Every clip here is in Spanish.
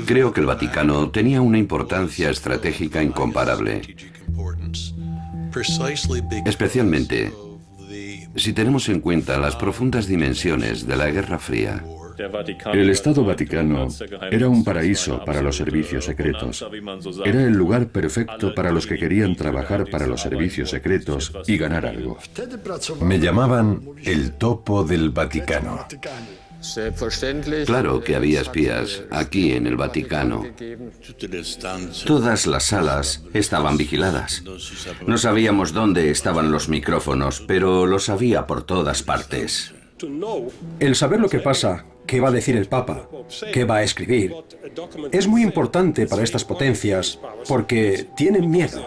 Creo que el Vaticano tenía una importancia estratégica incomparable, especialmente si tenemos en cuenta las profundas dimensiones de la Guerra Fría. El Estado Vaticano era un paraíso para los servicios secretos. Era el lugar perfecto para los que querían trabajar para los servicios secretos y ganar algo. Me llamaban el topo del Vaticano. Claro que había espías aquí en el Vaticano. Todas las salas estaban vigiladas. No sabíamos dónde estaban los micrófonos, pero los había por todas partes. El saber lo que pasa, qué va a decir el Papa, qué va a escribir, es muy importante para estas potencias porque tienen miedo.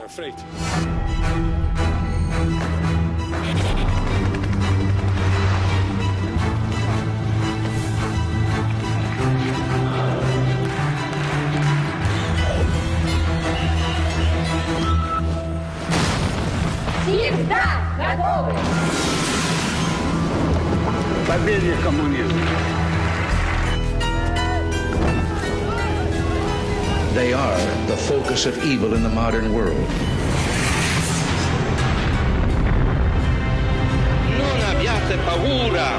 They are the focus of evil in the modern world. Non abbiate paura.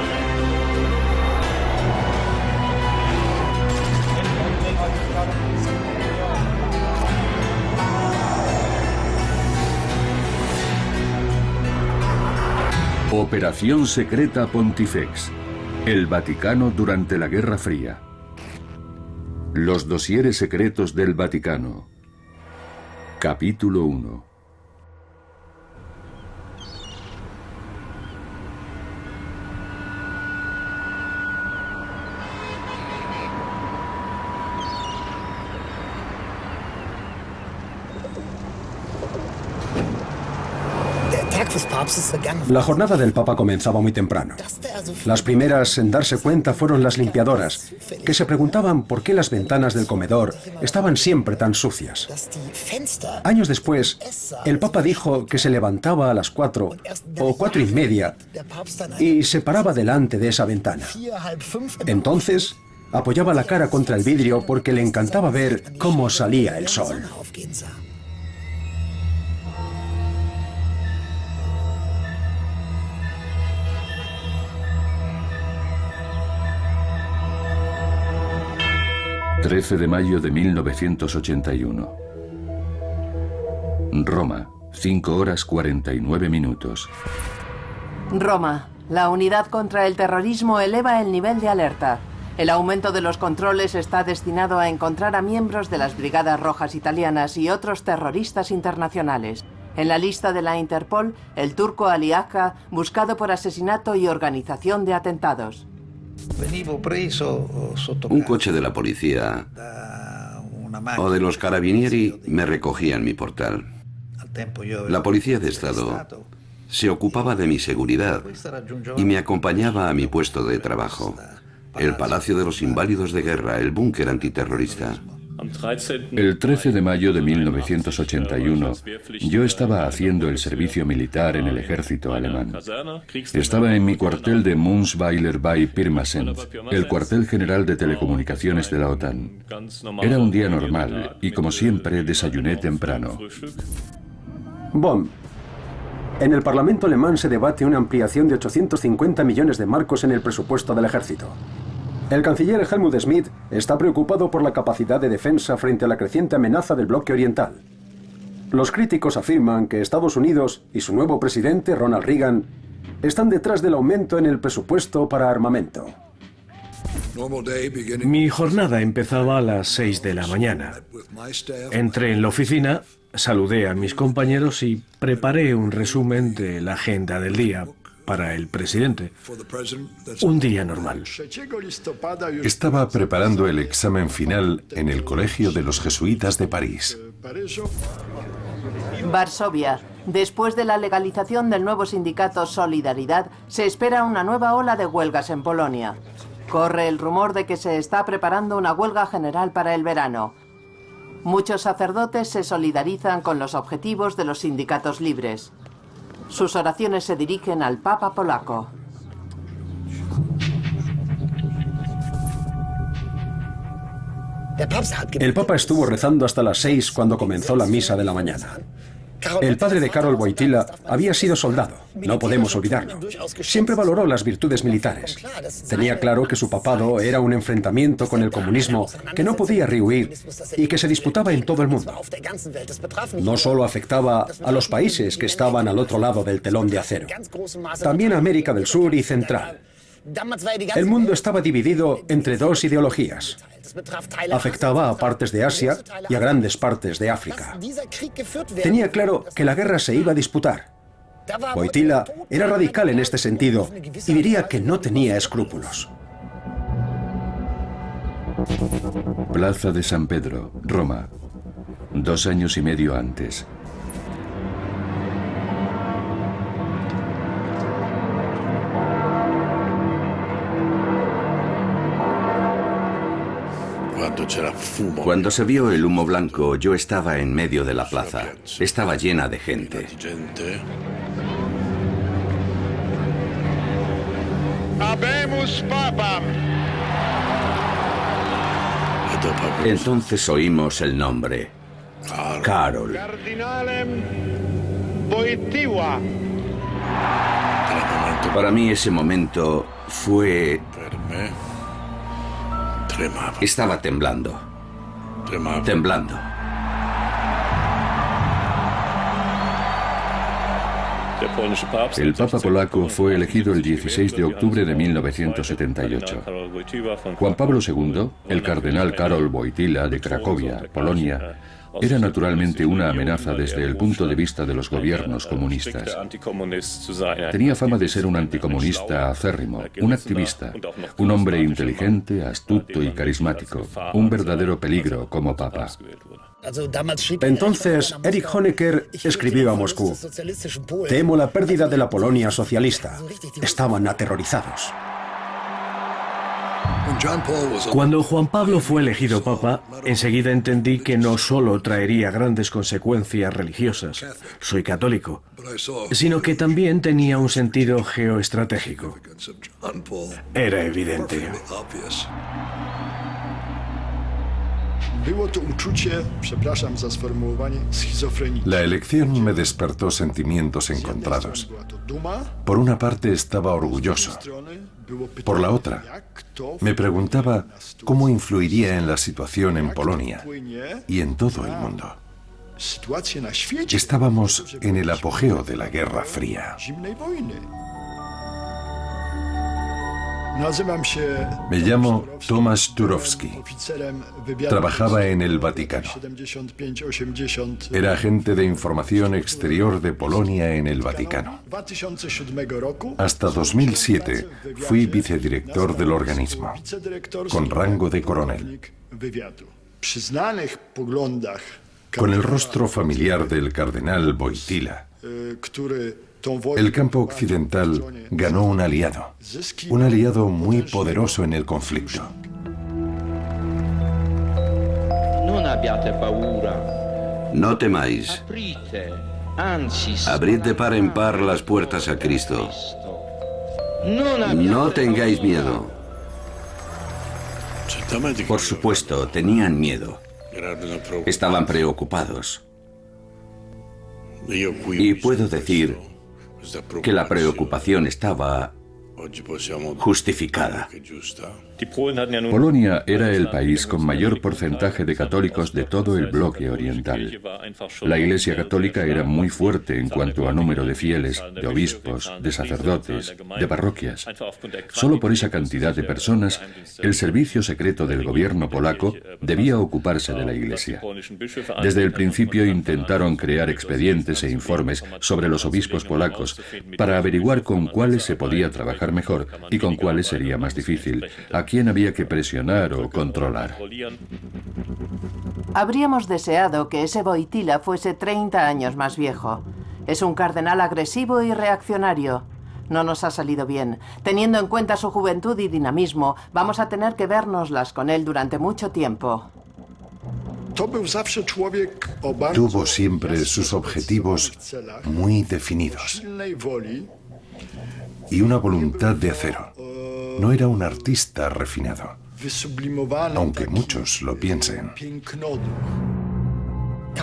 Operación Secreta Pontifex. El Vaticano durante la Guerra Fría. Los dosieres secretos del Vaticano. Capítulo 1. La jornada del Papa comenzaba muy temprano. Las primeras en darse cuenta fueron las limpiadoras, que se preguntaban por qué las ventanas del comedor estaban siempre tan sucias. Años después, el Papa dijo que se levantaba a las 4 o 4:30 y se paraba delante de esa ventana. Entonces, apoyaba la cara contra el vidrio porque le encantaba ver cómo salía el sol. ...13 de mayo de 1981. Roma, 5 horas 49 minutos. Roma, la unidad contra el terrorismo eleva el nivel de alerta. El aumento de los controles está destinado a encontrar a miembros de las Brigadas Rojas italianas y otros terroristas internacionales. En la lista de la Interpol, el turco Ali Akka, buscado por asesinato y organización de atentados. Un coche de la policía o de los carabinieri me recogía en mi portal. La policía de Estado se ocupaba de mi seguridad y me acompañaba a mi puesto de trabajo, el Palacio de los Inválidos de Guerra, el búnker antiterrorista. El 13 de mayo de 1981, yo estaba haciendo el servicio militar en el ejército alemán. Estaba en mi cuartel de Munzweiler bei Pirmasens, el cuartel general de telecomunicaciones de la OTAN. Era un día normal y, como siempre, desayuné temprano. Bonn. En el Parlamento alemán se debate una ampliación de 850 millones de marcos en el presupuesto del ejército. El canciller Helmut Schmidt está preocupado por la capacidad de defensa frente a la creciente amenaza del bloque oriental. Los críticos afirman que Estados Unidos y su nuevo presidente, Ronald Reagan, están detrás del aumento en el presupuesto para armamento. Mi jornada empezaba a las 6 de la mañana. Entré en la oficina, saludé a mis compañeros y preparé un resumen de la agenda del día para el presidente. Un día normal. Estaba preparando el examen final en el Colegio de los Jesuitas de París. Varsovia. Después de la legalización del nuevo sindicato Solidaridad, se espera una nueva ola de huelgas en Polonia. Corre el rumor de que se está preparando una huelga general para el verano. Muchos sacerdotes se solidarizan con los objetivos de los sindicatos libres. Sus oraciones se dirigen al Papa polaco. El Papa estuvo rezando hasta las 6 cuando comenzó la misa de la mañana. El padre de Karol Wojtyła había sido soldado, no podemos olvidarlo. Siempre valoró las virtudes militares. Tenía claro que su papado era un enfrentamiento con el comunismo que no podía rehuir y que se disputaba en todo el mundo. No solo afectaba a los países que estaban al otro lado del telón de acero, también a América del Sur y Central. El mundo estaba dividido entre dos ideologías. Afectaba a partes de Asia y a grandes partes de África. Tenía claro que la guerra se iba a disputar. Wojtyła era radical en este sentido y diría que no tenía escrúpulos. Plaza de San Pedro, Roma, 2 años y medio antes. Cuando se vio el humo blanco, yo estaba en medio de la plaza. Estaba llena de gente. Habemus Papam. Entonces oímos el nombre. Karol. Cardinalem Wojtyła. Para mí ese momento fue... Estaba temblando. Temblando. El Papa polaco fue elegido el 16 de octubre de 1978. Juan Pablo II, el cardenal Karol Wojtyła de Cracovia, Polonia, era naturalmente una amenaza desde el punto de vista de los gobiernos comunistas. Tenía fama de ser un anticomunista acérrimo, un activista, un hombre inteligente, astuto y carismático, un verdadero peligro como papa. Entonces, Erich Honecker escribió a Moscú: «Temo la pérdida de la Polonia socialista». Estaban aterrorizados. Cuando Juan Pablo fue elegido papa, enseguida entendí que no solo traería grandes consecuencias religiosas, soy católico, sino que también tenía un sentido geoestratégico. Era evidente. La elección me despertó sentimientos encontrados. Por una parte estaba orgulloso. Por la otra, me preguntaba cómo influiría en la situación en Polonia y en todo el mundo. Estábamos en el apogeo de la Guerra Fría. Me llamo Tomasz Turowski. Trabajaba en el Vaticano. Era agente de información exterior de Polonia en el Vaticano. Hasta 2007 fui vicedirector del organismo, con rango de coronel. Con el rostro familiar del cardenal Wojtyła, el campo occidental ganó un aliado muy poderoso en el conflicto. No temáis. Abrid de par en par las puertas a Cristo. No tengáis miedo. Por supuesto, tenían miedo. Estaban preocupados. Y puedo decir que la preocupación estaba justificada. Polonia era el país con mayor porcentaje de católicos de todo el bloque oriental. La Iglesia católica era muy fuerte en cuanto a número de fieles, de obispos, de sacerdotes, de parroquias. Solo por esa cantidad de personas, el servicio secreto del gobierno polaco debía ocuparse de la Iglesia. Desde el principio intentaron crear expedientes e informes sobre los obispos polacos para averiguar con cuáles se podía trabajar mejor y con cuáles sería más difícil, a quién había que presionar o controlar. Habríamos deseado que ese Wojtyła fuese 30 años más viejo. Es un cardenal agresivo y reaccionario. No nos ha salido bien. Teniendo en cuenta su juventud y dinamismo, vamos a tener que vérnoslas con él durante mucho tiempo. Tuvo siempre sus objetivos muy definidos y una voluntad de acero. No era un artista refinado. aunque muchos lo piensen.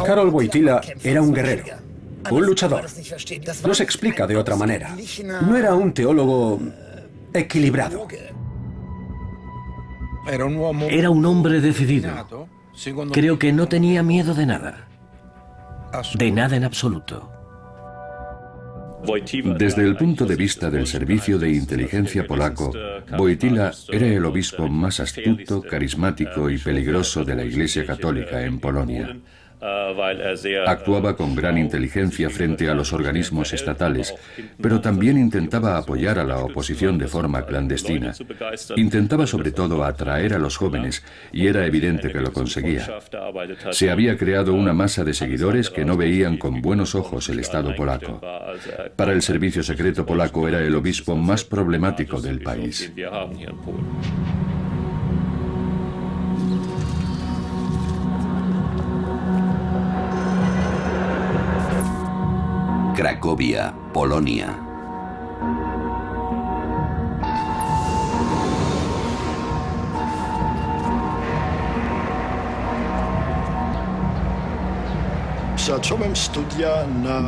Karol Wojtyła era un guerrero, un luchador. No se explica de otra manera. No era un teólogo equilibrado. Era un hombre decidido. Creo que no tenía miedo de nada. De nada en absoluto. Desde el punto de vista del servicio de inteligencia polaco, Wojtyła era el obispo más astuto, carismático y peligroso de la Iglesia Católica en Polonia. Actuaba con gran inteligencia frente a los organismos estatales, pero también intentaba apoyar a la oposición de forma clandestina. Intentaba sobre todo atraer a los jóvenes, y era evidente que lo conseguía. Se había creado una masa de seguidores que no veían con buenos ojos el Estado polaco. Para el servicio secreto polaco era el obispo más problemático del país. Cracovia, Polonia.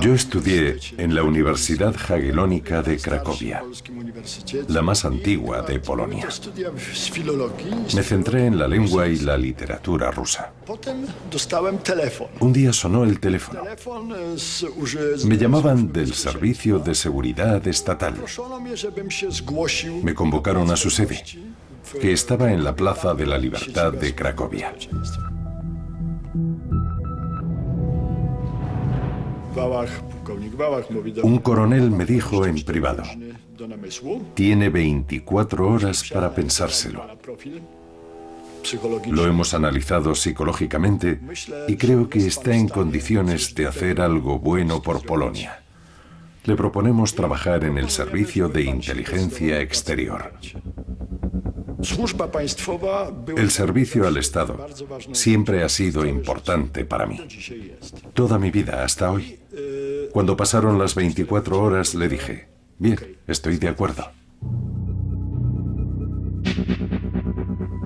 Yo estudié en la Universidad Jagiellónica de Cracovia, la más antigua de Polonia. Me centré en la lengua y la literatura rusa. Un día sonó el teléfono. Me llamaban del Servicio de Seguridad Estatal. Me convocaron a su sede, que estaba en la Plaza de la Libertad de Cracovia. Un coronel me dijo en privado: tiene 24 horas para pensárselo. Lo hemos analizado psicológicamente y creo que está en condiciones de hacer algo bueno por Polonia. Le proponemos trabajar en el servicio de inteligencia exterior. El servicio al Estado siempre ha sido importante para mí. Toda mi vida hasta hoy. Cuando pasaron las 24 horas le dije: bien, estoy de acuerdo.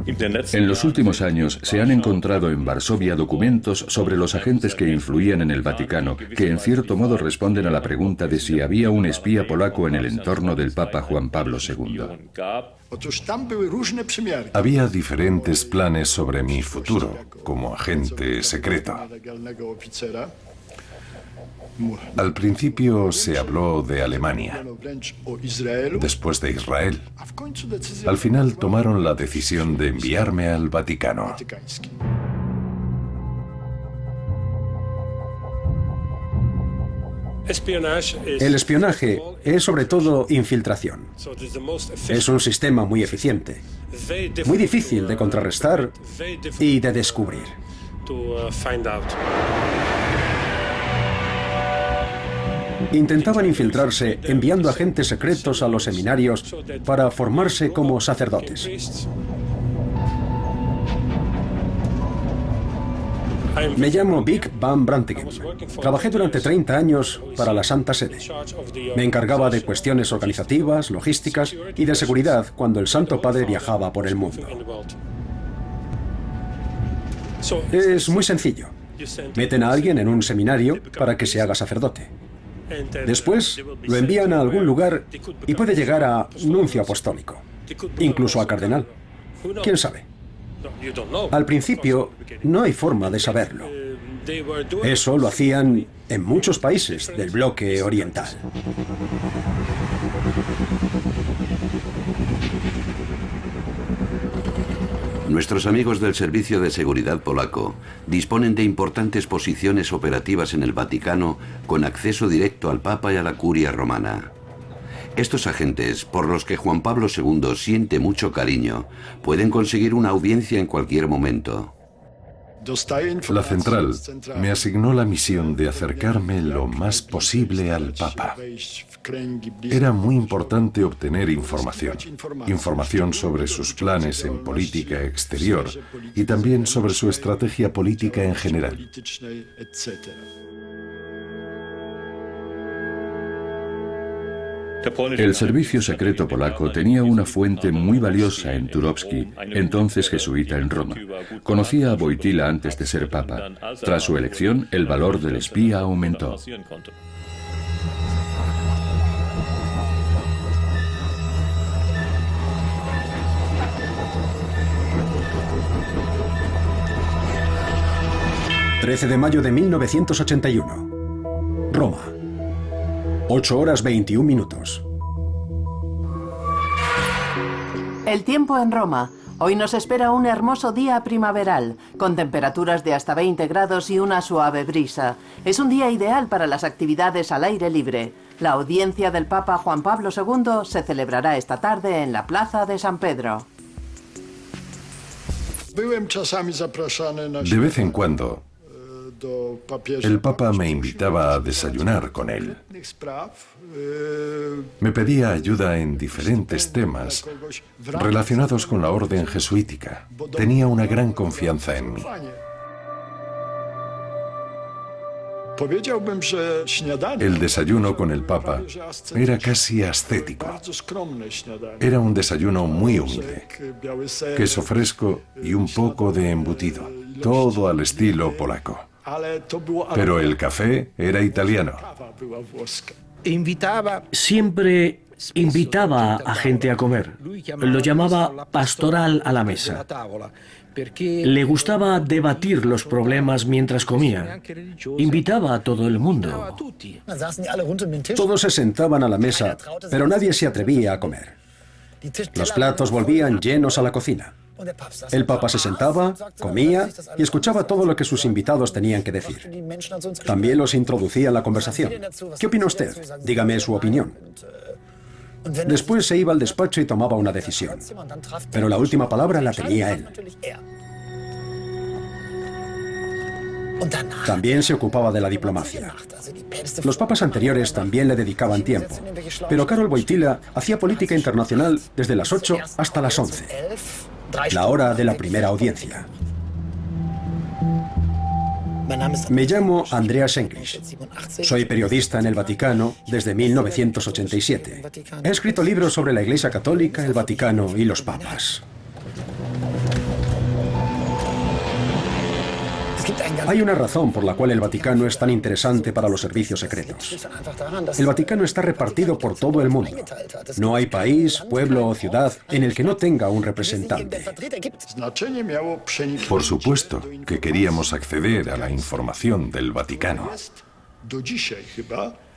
En los últimos años se han encontrado en Varsovia documentos sobre los agentes que influían en el Vaticano, que en cierto modo responden a la pregunta de si había un espía polaco en el entorno del Papa Juan Pablo II. Había diferentes planes sobre mi futuro como agente secreto. Al principio se habló de Alemania, después de Israel. Al final tomaron la decisión de enviarme al Vaticano. El espionaje es sobre todo infiltración. Es un sistema muy eficiente, muy difícil de contrarrestar y de descubrir. Intentaban infiltrarse enviando agentes secretos a los seminarios para formarse como sacerdotes. Me llamo Vic Van Brantegem. Trabajé durante 30 años para la Santa Sede. Me encargaba de cuestiones organizativas, logísticas y de seguridad cuando el Santo Padre viajaba por el mundo. Es muy sencillo. Meten a alguien en un seminario para que se haga sacerdote. Después lo envían a algún lugar y puede llegar a nuncio apostólico, incluso a cardenal. ¿Quién sabe? Al principio no hay forma de saberlo. Eso lo hacían en muchos países del bloque oriental. Nuestros amigos del Servicio de Seguridad polaco disponen de importantes posiciones operativas en el Vaticano con acceso directo al Papa y a la Curia romana. Estos agentes, por los que Juan Pablo II siente mucho cariño, pueden conseguir una audiencia en cualquier momento. La central me asignó la misión de acercarme lo más posible al Papa. Era muy importante obtener información sobre sus planes en política exterior y también sobre su estrategia política en general. El servicio secreto polaco tenía una fuente muy valiosa en Turovsky, entonces jesuita en Roma. Conocía a Wojtyła antes de ser papa. Tras su elección, el valor del espía aumentó. ...13 de mayo de 1981... Roma... 8 horas 21 minutos... El tiempo en Roma. Hoy nos espera un hermoso día primaveral, con temperaturas de hasta 20 grados y una suave brisa. Es un día ideal para las actividades al aire libre. La audiencia del Papa Juan Pablo II se celebrará esta tarde en la Plaza de San Pedro. De vez en cuando, el Papa me invitaba a desayunar con él. Me pedía ayuda en diferentes temas relacionados con la orden jesuítica. Tenía una gran confianza en mí. El desayuno con el Papa era casi ascético. Era un desayuno muy humilde. Queso fresco y un poco de embutido. Todo al estilo polaco. Pero el café era italiano. Siempre invitaba a gente a comer. Lo llamaba pastoral a la mesa. Le gustaba debatir los problemas mientras comía. Invitaba a todo el mundo. Todos se sentaban a la mesa, pero nadie se atrevía a comer. Los platos volvían llenos a la cocina. El Papa se sentaba, comía y escuchaba todo lo que sus invitados tenían que decir. También los introducía en la conversación. ¿Qué opina usted? Dígame su opinión. Después se iba al despacho y tomaba una decisión. Pero la última palabra la tenía él. También se ocupaba de la diplomacia. Los papas anteriores también le dedicaban tiempo. Pero Karol Wojtyła hacía política internacional desde las 8 hasta las 11. La hora de la primera audiencia. Me llamo Andreas English. Soy periodista en el Vaticano desde 1987. He escrito libros sobre la Iglesia Católica, el Vaticano y los papas. Hay una razón por la cual el Vaticano es tan interesante para los servicios secretos. El Vaticano está repartido por todo el mundo. No hay país, pueblo o ciudad en el que no tenga un representante. Por supuesto que queríamos acceder a la información del Vaticano.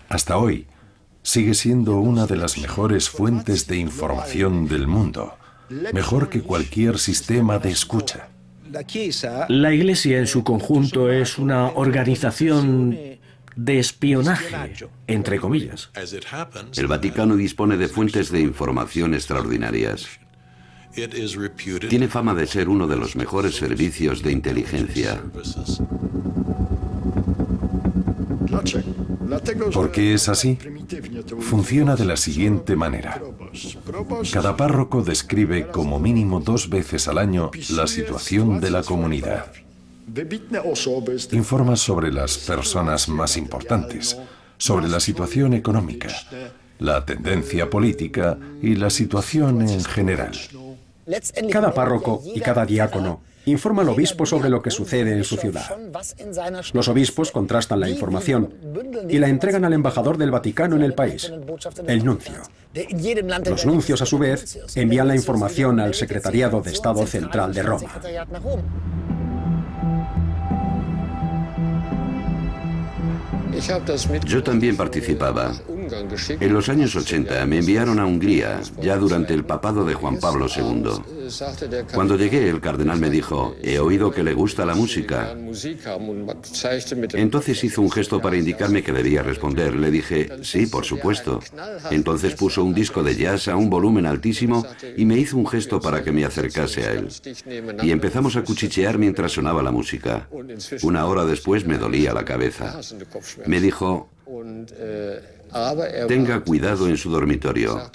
Hasta hoy, sigue siendo una de las mejores fuentes de información del mundo. Mejor que cualquier sistema de escucha. La Iglesia en su conjunto es una organización de espionaje, entre comillas. El Vaticano dispone de fuentes de información extraordinarias. Tiene fama de ser uno de los mejores servicios de inteligencia. ¿Por qué es así? Funciona de la siguiente manera. Cada párroco describe como mínimo 2 veces al año la situación de la comunidad. Informa sobre las personas más importantes, sobre la situación económica, la tendencia política y la situación en general. Cada párroco y cada diácono informa al obispo sobre lo que sucede en su ciudad. Los obispos contrastan la información y la entregan al embajador del Vaticano en el país, el nuncio. Los nuncios, a su vez, envían la información al Secretariado de Estado Central de Roma. Yo también participaba. En los años 80 me enviaron a Hungría, ya durante el papado de Juan Pablo II. Cuando llegué, el cardenal me dijo: he oído que le gusta la música. Entonces hizo un gesto para indicarme que debía responder. Le dije: sí, por supuesto. Entonces puso un disco de jazz a un volumen altísimo y me hizo un gesto para que me acercase a él. Y empezamos a cuchichear mientras sonaba la música. 1 hora después me dolía la cabeza. Me dijo: tenga cuidado en su dormitorio.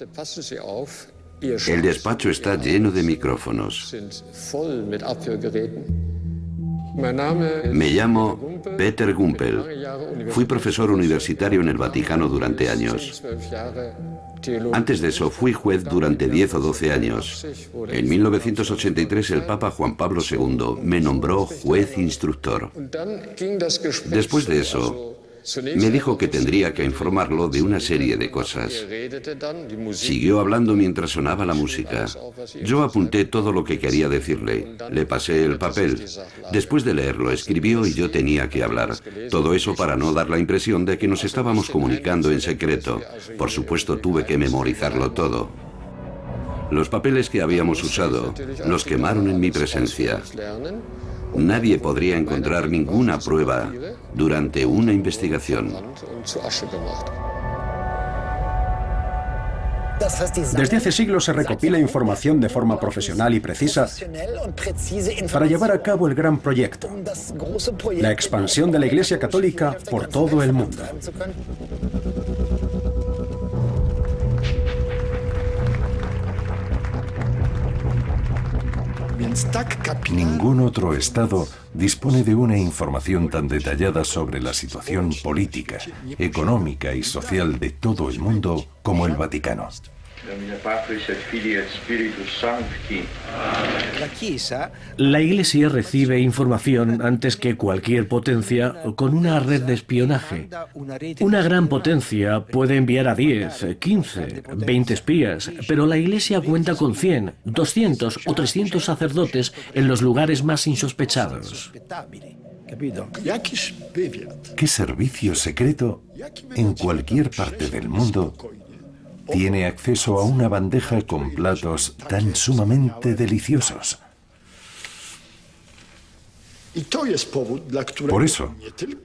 El despacho está lleno de micrófonos. Me llamo Peter Gumpel. Fui profesor universitario en el Vaticano durante años. Antes de eso, fui juez durante 10 o 12 años. En 1983, el Papa Juan Pablo II me nombró juez instructor. Después de eso, me dijo que tendría que informarlo de una serie de cosas. Siguió hablando mientras sonaba la música. Yo apunté todo lo que quería decirle. Le pasé el papel. Después de leerlo, escribió y yo tenía que hablar. Todo eso para no dar la impresión de que nos estábamos comunicando en secreto. Por supuesto, tuve que memorizarlo todo. Los papeles que habíamos usado los quemaron en mi presencia. Nadie podría encontrar ninguna prueba durante una investigación. Desde hace siglos se recopila información de forma profesional y precisa para llevar a cabo el gran proyecto, la expansión de la Iglesia Católica por todo el mundo. Ningún otro Estado dispone de una información tan detallada sobre la situación política, económica y social de todo el mundo como el Vaticano. La Iglesia recibe información antes que cualquier potencia con una red de espionaje. Una gran potencia puede enviar a 10, 15, 20 espías, pero la Iglesia cuenta con 100, 200 o 300 sacerdotes en los lugares más insospechados. ¿Qué servicio secreto en cualquier parte del mundo tiene acceso a una bandeja con platos tan sumamente deliciosos? Por eso,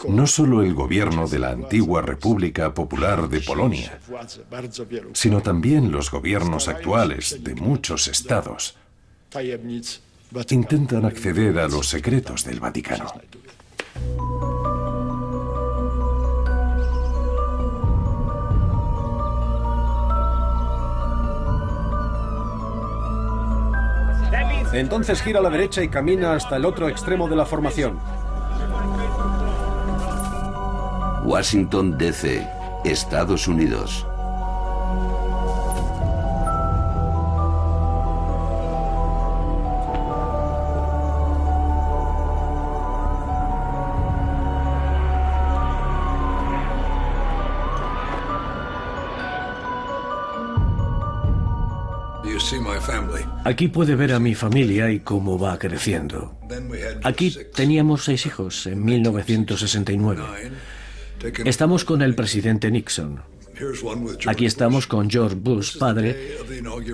no solo el gobierno de la antigua República Popular de Polonia, sino también los gobiernos actuales de muchos estados intentan acceder a los secretos del Vaticano. Entonces gira a la derecha y camina hasta el otro extremo de la formación. Washington, D.C., Estados Unidos. Aquí puede ver a mi familia y cómo va creciendo. Aquí teníamos 6 hijos en 1969. Estamos con el presidente Nixon. Aquí estamos con George Bush padre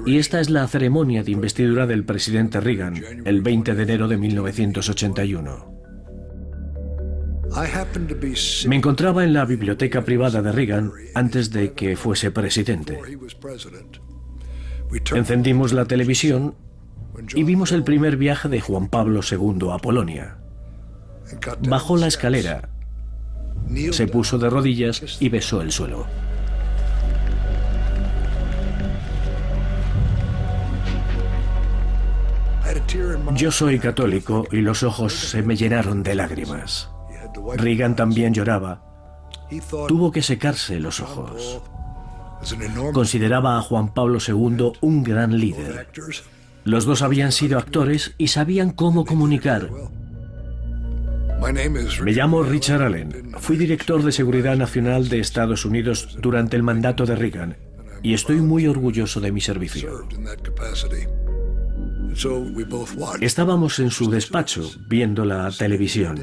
y esta es la ceremonia de investidura del presidente Reagan el 20 de enero de 1981. Me encontraba en la biblioteca privada de Reagan antes de que fuese presidente. Encendimos la televisión y vimos el primer viaje de Juan Pablo II a Polonia. Bajó la escalera, se puso de rodillas y besó el suelo. Yo soy católico y los ojos se me llenaron de lágrimas. Reagan también lloraba. Tuvo que secarse los ojos. Consideraba a Juan Pablo II un gran líder. Los dos habían sido actores y sabían cómo comunicar. Me llamo Richard Allen. Fui director de Seguridad Nacional de Estados Unidos durante el mandato de Reagan y estoy muy orgulloso de mi servicio. Estábamos en su despacho viendo la televisión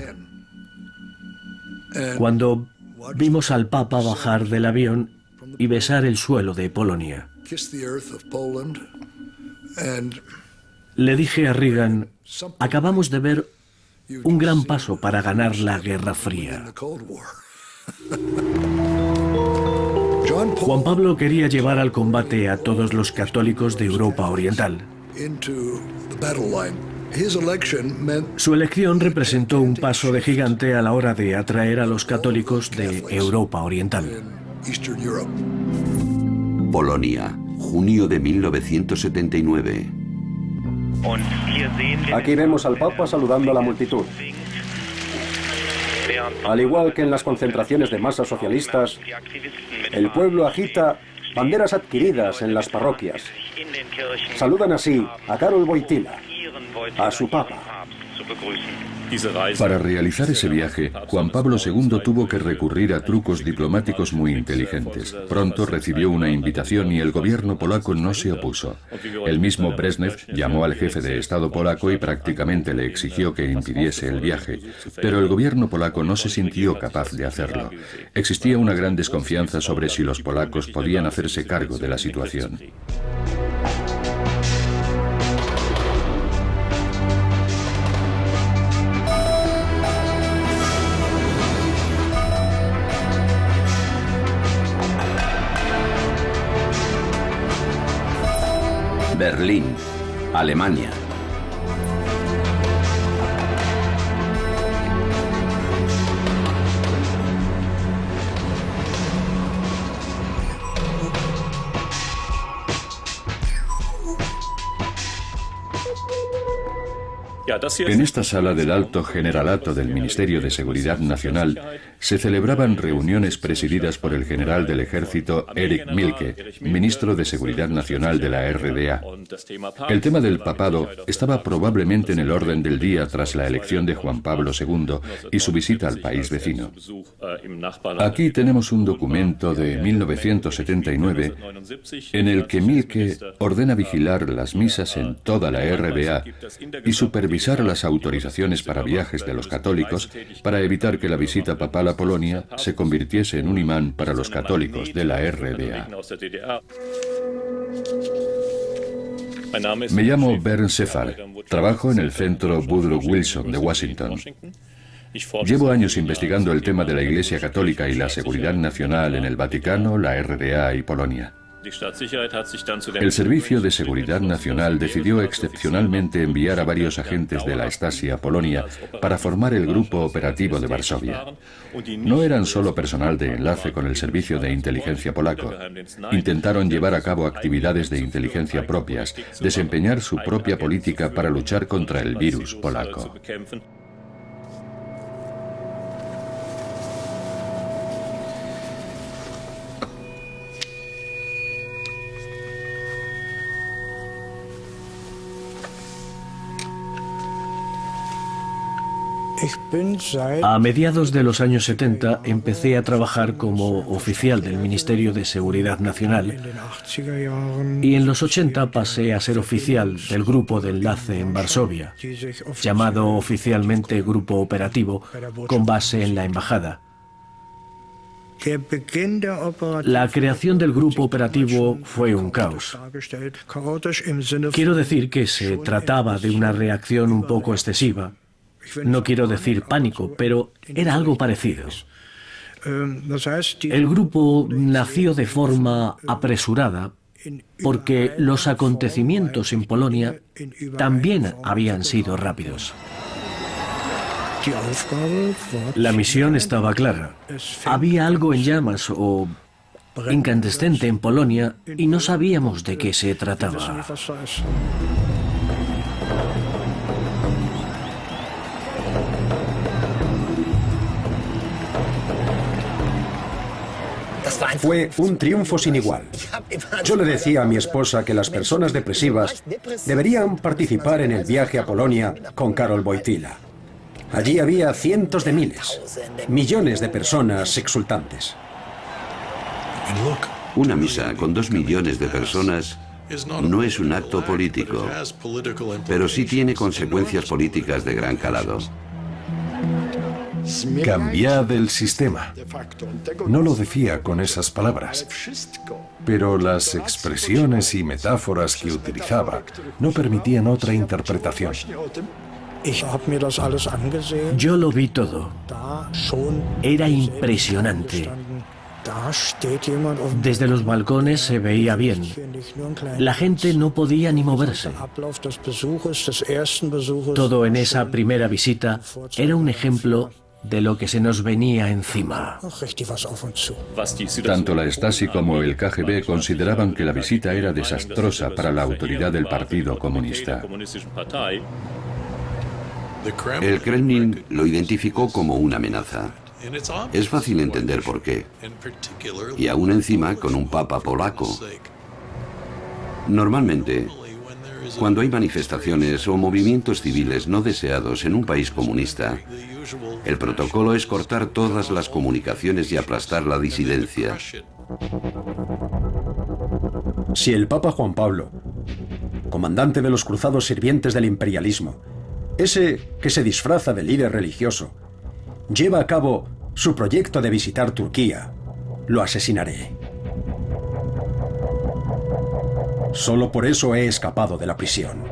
cuando vimos al Papa bajar del avión y besar el suelo de Polonia. Le dije a Reagan, acabamos de ver un gran paso para ganar la Guerra Fría. Juan Pablo quería llevar al combate a todos los católicos de Europa Oriental. Su elección representó un paso de gigante a la hora de atraer a los católicos de Europa Oriental. Polonia, junio de 1979. Aquí vemos al Papa saludando a la multitud. Al igual que en las concentraciones de masas socialistas, el pueblo agita banderas adquiridas en las parroquias. Saludan así a Karol Wojtyła, a su papa. Para realizar ese viaje, Juan Pablo II tuvo que recurrir a trucos diplomáticos muy inteligentes. Pronto recibió una invitación y el gobierno polaco no se opuso. El mismo Brezhnev llamó al jefe de Estado polaco y prácticamente le exigió que impidiese el viaje, pero el gobierno polaco no se sintió capaz de hacerlo. Existía una gran desconfianza sobre si los polacos podían hacerse cargo de la situación. Berlín, Alemania. En esta sala del Alto Generalato del Ministerio de Seguridad Nacional se celebraban reuniones presididas por el general del Ejército Erich Mielke, ministro de Seguridad Nacional de la RDA. El tema del papado estaba probablemente en el orden del día tras la elección de Juan Pablo II y su visita al país vecino. Aquí tenemos un documento de 1979 en el que Mielke ordena vigilar las misas en toda la RDA y supervisar las autorizaciones para viajes de los católicos para evitar que la visita papal a Polonia se convirtiese en un imán para los católicos de la RDA. Me llamo Bernd Sefar, trabajo en el Centro Woodrow Wilson de Washington. Llevo años investigando el tema de la Iglesia Católica y la seguridad nacional en el Vaticano, la RDA y Polonia. El Servicio de Seguridad Nacional decidió excepcionalmente enviar a varios agentes de la Stasi a Polonia para formar el Grupo Operativo de Varsovia. No eran solo personal de enlace con el Servicio de Inteligencia polaco. Intentaron llevar a cabo actividades de inteligencia propias, desempeñar su propia política para luchar contra el virus polaco. A mediados de los años 70 empecé a trabajar como oficial del Ministerio de Seguridad Nacional y en los 80 pasé a ser oficial del Grupo de Enlace en Varsovia, llamado oficialmente Grupo Operativo, con base en la Embajada. La creación del grupo operativo fue un caos. Quiero decir que se trataba de una reacción un poco excesiva. No quiero decir pánico, pero era algo parecido. El grupo nació de forma apresurada porque los acontecimientos en Polonia también habían sido rápidos. La misión estaba clara. Había algo en llamas o incandescente en Polonia y no sabíamos de qué se trataba. Fue un triunfo sin igual. Yo le decía a mi esposa que las personas depresivas deberían participar en el viaje a Polonia con Karol Wojtyła. Allí había cientos de miles, millones de personas exultantes. Una misa con 2 millones de personas no es un acto político, pero sí tiene consecuencias políticas de gran calado. Cambiad el sistema. No lo decía con esas palabras, pero las expresiones y metáforas que utilizaba no permitían otra interpretación. Yo lo vi todo. Era impresionante. Desde los balcones se veía bien. La gente no podía ni moverse. Todo en esa primera visita era un ejemplo de lo que se nos venía encima. Tanto la Stasi como el KGB consideraban que la visita era desastrosa para la autoridad del Partido Comunista. El Kremlin lo identificó como una amenaza. Es fácil entender por qué. Y aún encima con un papa polaco. Normalmente, cuando hay manifestaciones o movimientos civiles no deseados en un país comunista, el protocolo es cortar todas las comunicaciones y aplastar la disidencia. Si el Papa Juan Pablo, comandante de los cruzados sirvientes del imperialismo, ese que se disfraza de líder religioso, lleva a cabo su proyecto de visitar Turquía, lo asesinaré. Solo por eso he escapado de la prisión.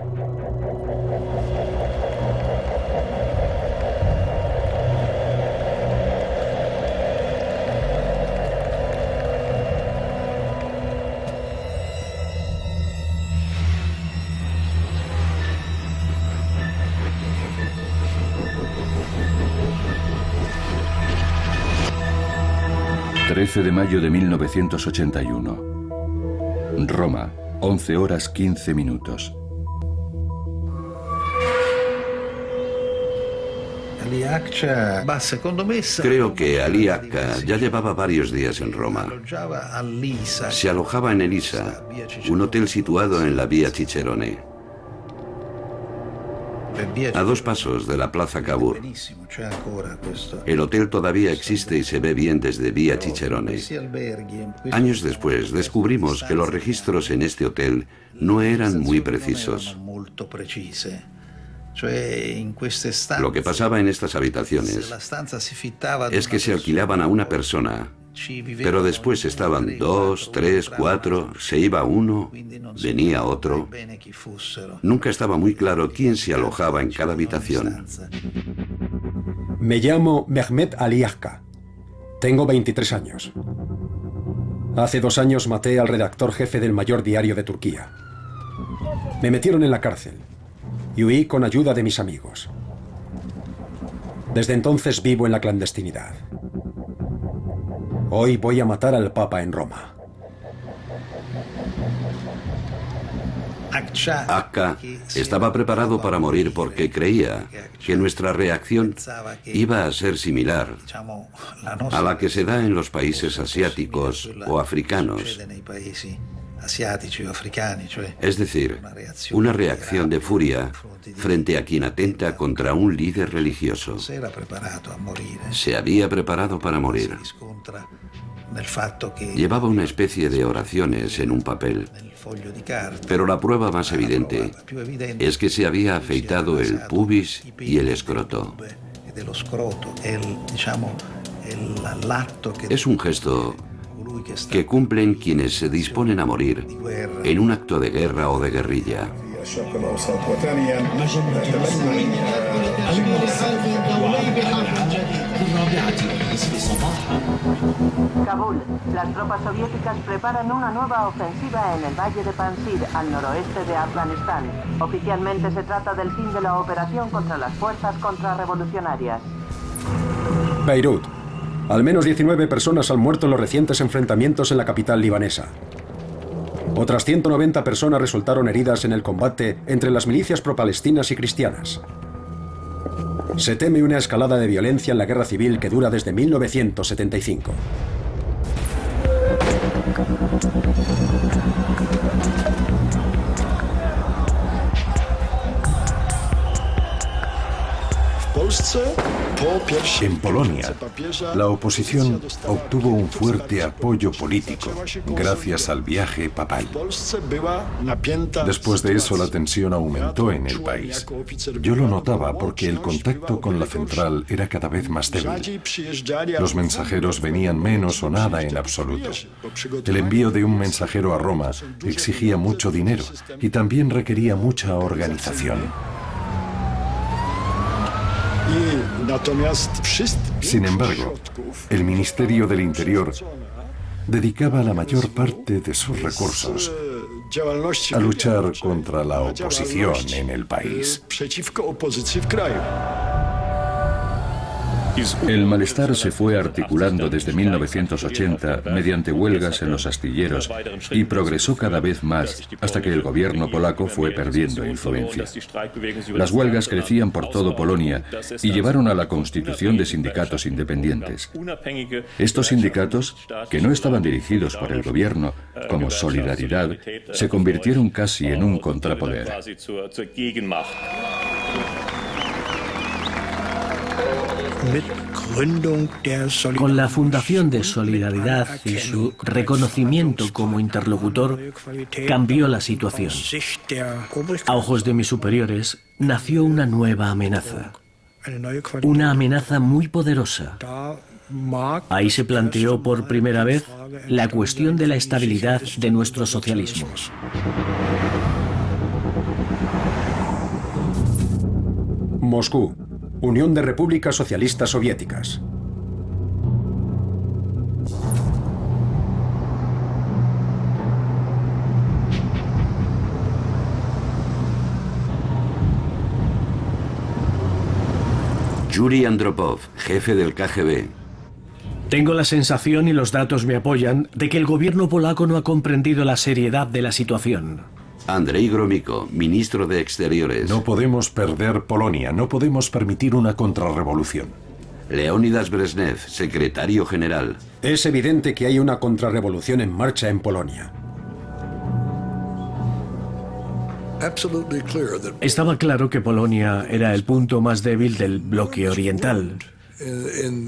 ...13 de mayo de 1981. Roma, 11 horas 15 minutos. Creo que Ali Akka ya llevaba varios días en Roma. Se alojaba en Elisa, un hotel situado en la vía Cicerone, a 2 pasos de la Plaza Cavour. El hotel todavía existe y se ve bien desde vía Cicerone. Años después descubrimos que los registros en este hotel no eran muy precisos. Lo que pasaba en estas habitaciones es que se alquilaban a una persona, pero después estaban 2, 3, 4, se iba uno, venía otro. Nunca estaba muy claro quién se alojaba en cada habitación. Me llamo Mehmet Ali Akka. Tengo 23 años. Hace 2 años maté al redactor jefe del mayor diario de Turquía. Me metieron en la cárcel y huí con ayuda de mis amigos. Desde entonces vivo en la clandestinidad. Hoy voy a matar al Papa en Roma. Akka estaba preparado para morir porque creía que nuestra reacción iba a ser similar a la que se da en los países asiáticos o africanos. Es decir, una reacción de furia frente a quien atenta contra un líder religioso. Se había preparado para morir. Llevaba una especie de oraciones en un papel. Pero la prueba más evidente es que se había afeitado el pubis y el escroto. Es un gesto que cumplen quienes se disponen a morir en un acto de guerra o de guerrilla. Kabul. Las tropas soviéticas preparan una nueva ofensiva en el valle de Panjshir, al noroeste de Afganistán. Oficialmente se trata del fin de la operación contra las fuerzas contrarrevolucionarias. Beirut. Al menos 19 personas han muerto en los recientes enfrentamientos en la capital libanesa. Otras 190 personas resultaron heridas en el combate entre las milicias pro-palestinas y cristianas. Se teme una escalada de violencia en la guerra civil que dura desde 1975. En Polonia, la oposición obtuvo un fuerte apoyo político gracias al viaje papal. Después de eso, la tensión aumentó en el país. Yo lo notaba porque el contacto con la central era cada vez más débil. Los mensajeros venían menos o nada en absoluto. El envío de un mensajero a Roma exigía mucho dinero y también requería mucha organización. Sin embargo, el Ministerio del Interior dedicaba la mayor parte de sus recursos a luchar contra la oposición en el país. El malestar se fue articulando desde 1980 mediante huelgas en los astilleros y progresó cada vez más hasta que el gobierno polaco fue perdiendo influencia. Las huelgas crecían por todo Polonia y llevaron a la constitución de sindicatos independientes. Estos sindicatos, que no estaban dirigidos por el gobierno, como Solidaridad, se convirtieron casi en un contrapoder. Con la fundación de Solidaridad y su reconocimiento como interlocutor, cambió la situación. A ojos de mis superiores, nació una nueva amenaza. Una amenaza muy poderosa. Ahí se planteó por primera vez la cuestión de la estabilidad de nuestro socialismo. Moscú, Unión de Repúblicas Socialistas Soviéticas. Yuri Andropov, jefe del KGB. Tengo la sensación, y los datos me apoyan, de que el gobierno polaco no ha comprendido la seriedad de la situación. Andrei Gromyko, ministro de Exteriores. No podemos perder Polonia, no podemos permitir una contrarrevolución. Leónidas Brezhnev, secretario general. Es evidente que hay una contrarrevolución en marcha en Polonia. Estaba claro que Polonia era el punto más débil del bloque oriental.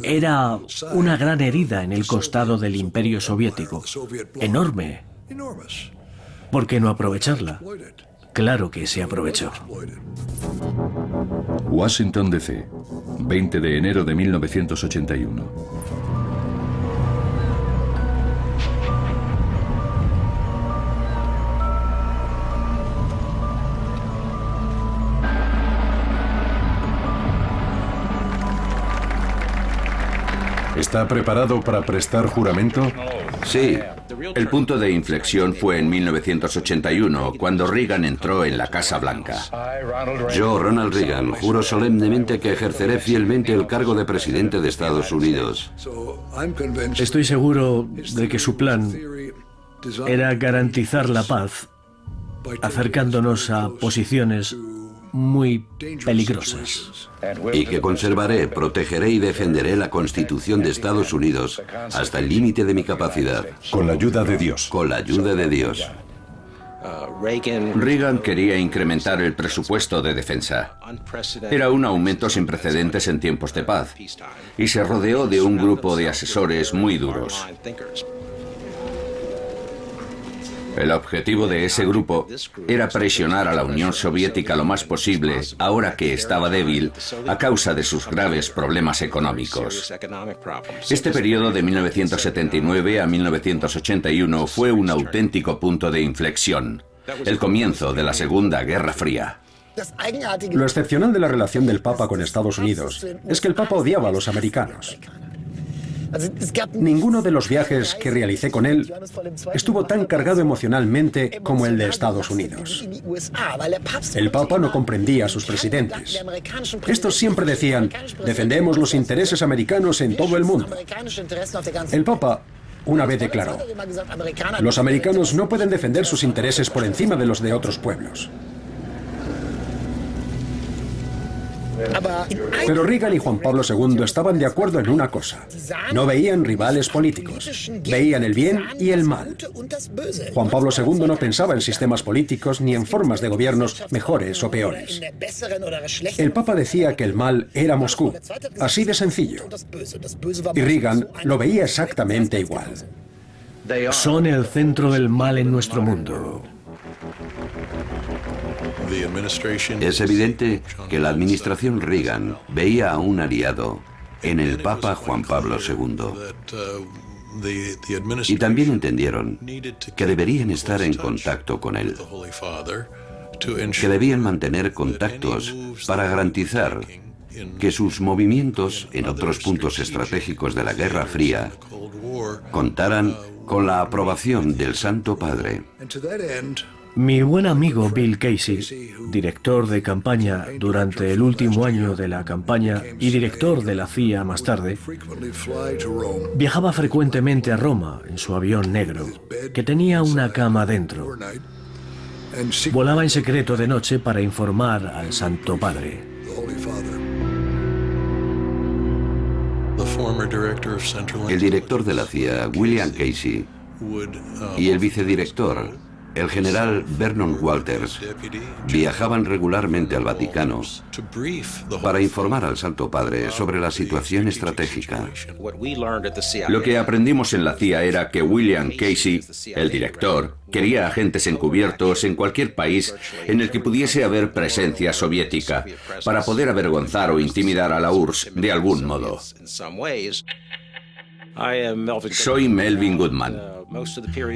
Era una gran herida en el costado del Imperio Soviético. Enorme. ¿Por qué no aprovecharla? Claro que se aprovechó. Washington, D.C., 20 de enero de 1981. ¿Está preparado para prestar juramento? Sí. El punto de inflexión fue en 1981, cuando Reagan entró en la Casa Blanca. Yo, Ronald Reagan, juro solemnemente que ejerceré fielmente el cargo de presidente de Estados Unidos. Estoy seguro de que su plan era garantizar la paz, acercándonos a posiciones muy peligrosas. Y que conservaré, protegeré y defenderé la Constitución de Estados Unidos hasta el límite de mi capacidad. Con la ayuda de Dios. Con la ayuda de Dios. Reagan quería incrementar el presupuesto de defensa. Era un aumento sin precedentes en tiempos de paz. Y se rodeó de un grupo de asesores muy duros. El objetivo de ese grupo era presionar a la Unión Soviética lo más posible, ahora que estaba débil, a causa de sus graves problemas económicos. Este periodo de 1979 a 1981 fue un auténtico punto de inflexión, el comienzo de la Segunda Guerra Fría. Lo excepcional de la relación del Papa con Estados Unidos es que el Papa odiaba a los americanos. Ninguno de los viajes que realicé con él estuvo tan cargado emocionalmente como el de Estados Unidos. El Papa no comprendía a sus presidentes. Estos siempre decían, defendemos los intereses americanos en todo el mundo. El Papa una vez declaró, los americanos no pueden defender sus intereses por encima de los de otros pueblos. Pero Reagan y Juan Pablo II estaban de acuerdo en una cosa. No veían rivales políticos, veían el bien y el mal. Juan Pablo II no pensaba en sistemas políticos ni en formas de gobiernos mejores o peores. El Papa decía que el mal era Moscú, así de sencillo. Y Reagan lo veía exactamente igual. Son el centro del mal en nuestro mundo. Es evidente que la administración Reagan veía a un aliado en el Papa Juan Pablo II. Y también entendieron que deberían estar en contacto con él, que debían mantener contactos para garantizar que sus movimientos en otros puntos estratégicos de la Guerra Fría contaran con la aprobación del Santo Padre. Mi buen amigo Bill Casey, director de campaña durante el último año de la campaña y director de la CIA más tarde, viajaba frecuentemente a Roma en su avión negro, que tenía una cama dentro. Volaba en secreto de noche para informar al Santo Padre. El director de la CIA, William Casey, y el vicedirector, el general Vernon Walters, viajaban regularmente al Vaticano para informar al Santo Padre sobre la situación estratégica. Lo que aprendimos en la CIA era que William Casey, el director, quería agentes encubiertos en cualquier país en el que pudiese haber presencia soviética, para poder avergonzar o intimidar a la URSS de algún modo. Soy Melvin Goodman.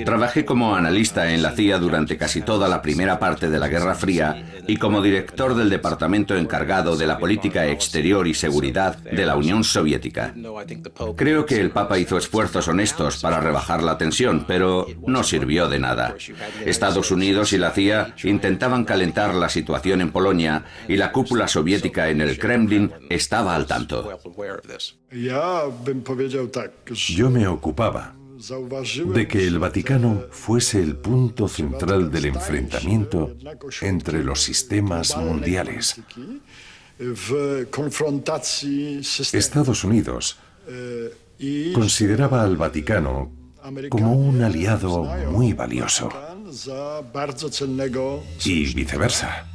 Trabajé como analista en la CIA durante casi toda la primera parte de la Guerra Fría y como director del departamento encargado de la política exterior y seguridad de la Unión Soviética. Creo que el Papa hizo esfuerzos honestos para rebajar la tensión, pero no sirvió de nada. Estados Unidos y la CIA intentaban calentar la situación en Polonia y la cúpula soviética en el Kremlin estaba al tanto. Yo me ocupaba de que el Vaticano fuese el punto central del enfrentamiento entre los sistemas mundiales. Estados Unidos consideraba al Vaticano como un aliado muy valioso y viceversa.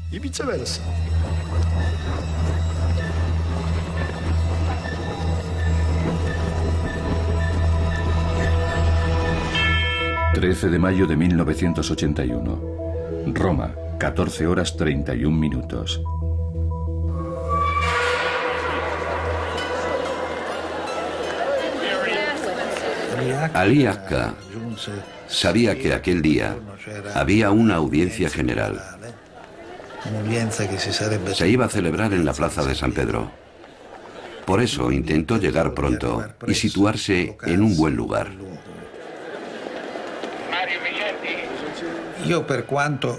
13 de mayo de 1981. Roma, 14 horas 31 minutos. Ali Akka sabía que aquel día había una audiencia general. Se iba a celebrar en la plaza de San Pedro. Por eso intentó llegar pronto y situarse en un buen lugar.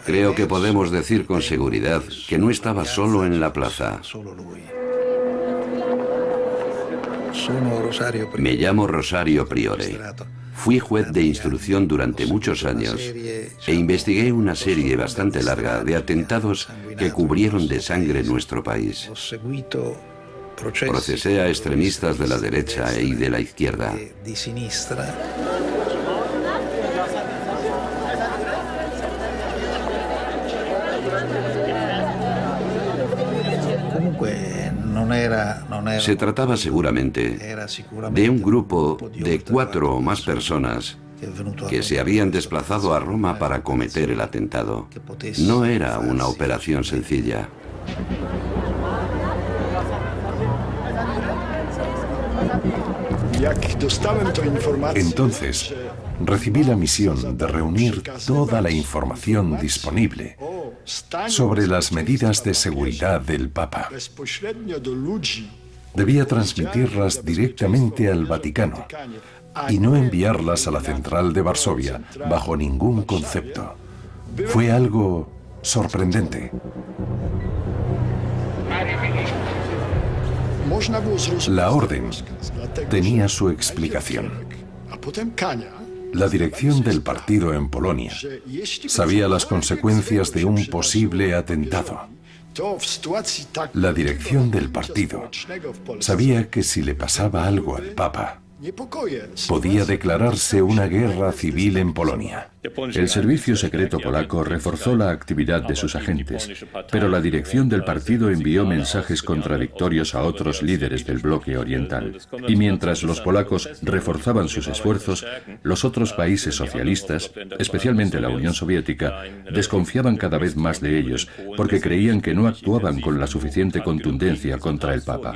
Creo que podemos decir con seguridad que no estaba solo en la plaza. Me llamo Rosario Priore. Fui juez de instrucción durante muchos años e investigué una serie bastante larga de atentados que cubrieron de sangre nuestro país. Procesé a extremistas de la derecha y de la izquierda. Se trataba seguramente de un grupo de 4 o más personas que se habían desplazado a Roma para cometer el atentado. No era una operación sencilla. Entonces, recibí la misión de reunir toda la información disponible sobre las medidas de seguridad del Papa. Debía transmitirlas directamente al Vaticano y no enviarlas a la central de Varsovia bajo ningún concepto. Fue algo sorprendente. La orden tenía su explicación. La dirección del partido en Polonia sabía las consecuencias de un posible atentado. La dirección del partido sabía que si le pasaba algo al Papa, podía declararse una guerra civil en Polonia. El servicio secreto polaco reforzó la actividad de sus agentes, pero la dirección del partido envió mensajes contradictorios a otros líderes del bloque oriental. Y mientras los polacos reforzaban sus esfuerzos, los otros países socialistas, especialmente la Unión Soviética, desconfiaban cada vez más de ellos porque creían que no actuaban con la suficiente contundencia contra el Papa.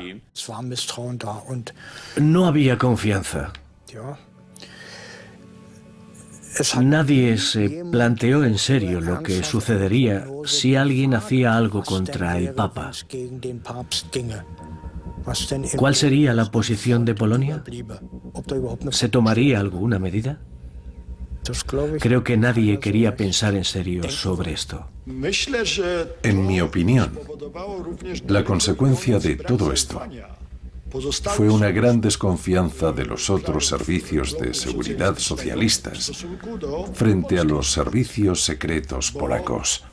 No había confianza. Nadie se planteó en serio lo que sucedería si alguien hacía algo contra el Papa. ¿Cuál sería la posición de Polonia? ¿Se tomaría alguna medida? Creo que nadie quería pensar en serio sobre esto. En mi opinión, la consecuencia de todo esto fue una gran desconfianza de los otros servicios de seguridad socialistas frente a los servicios secretos polacos.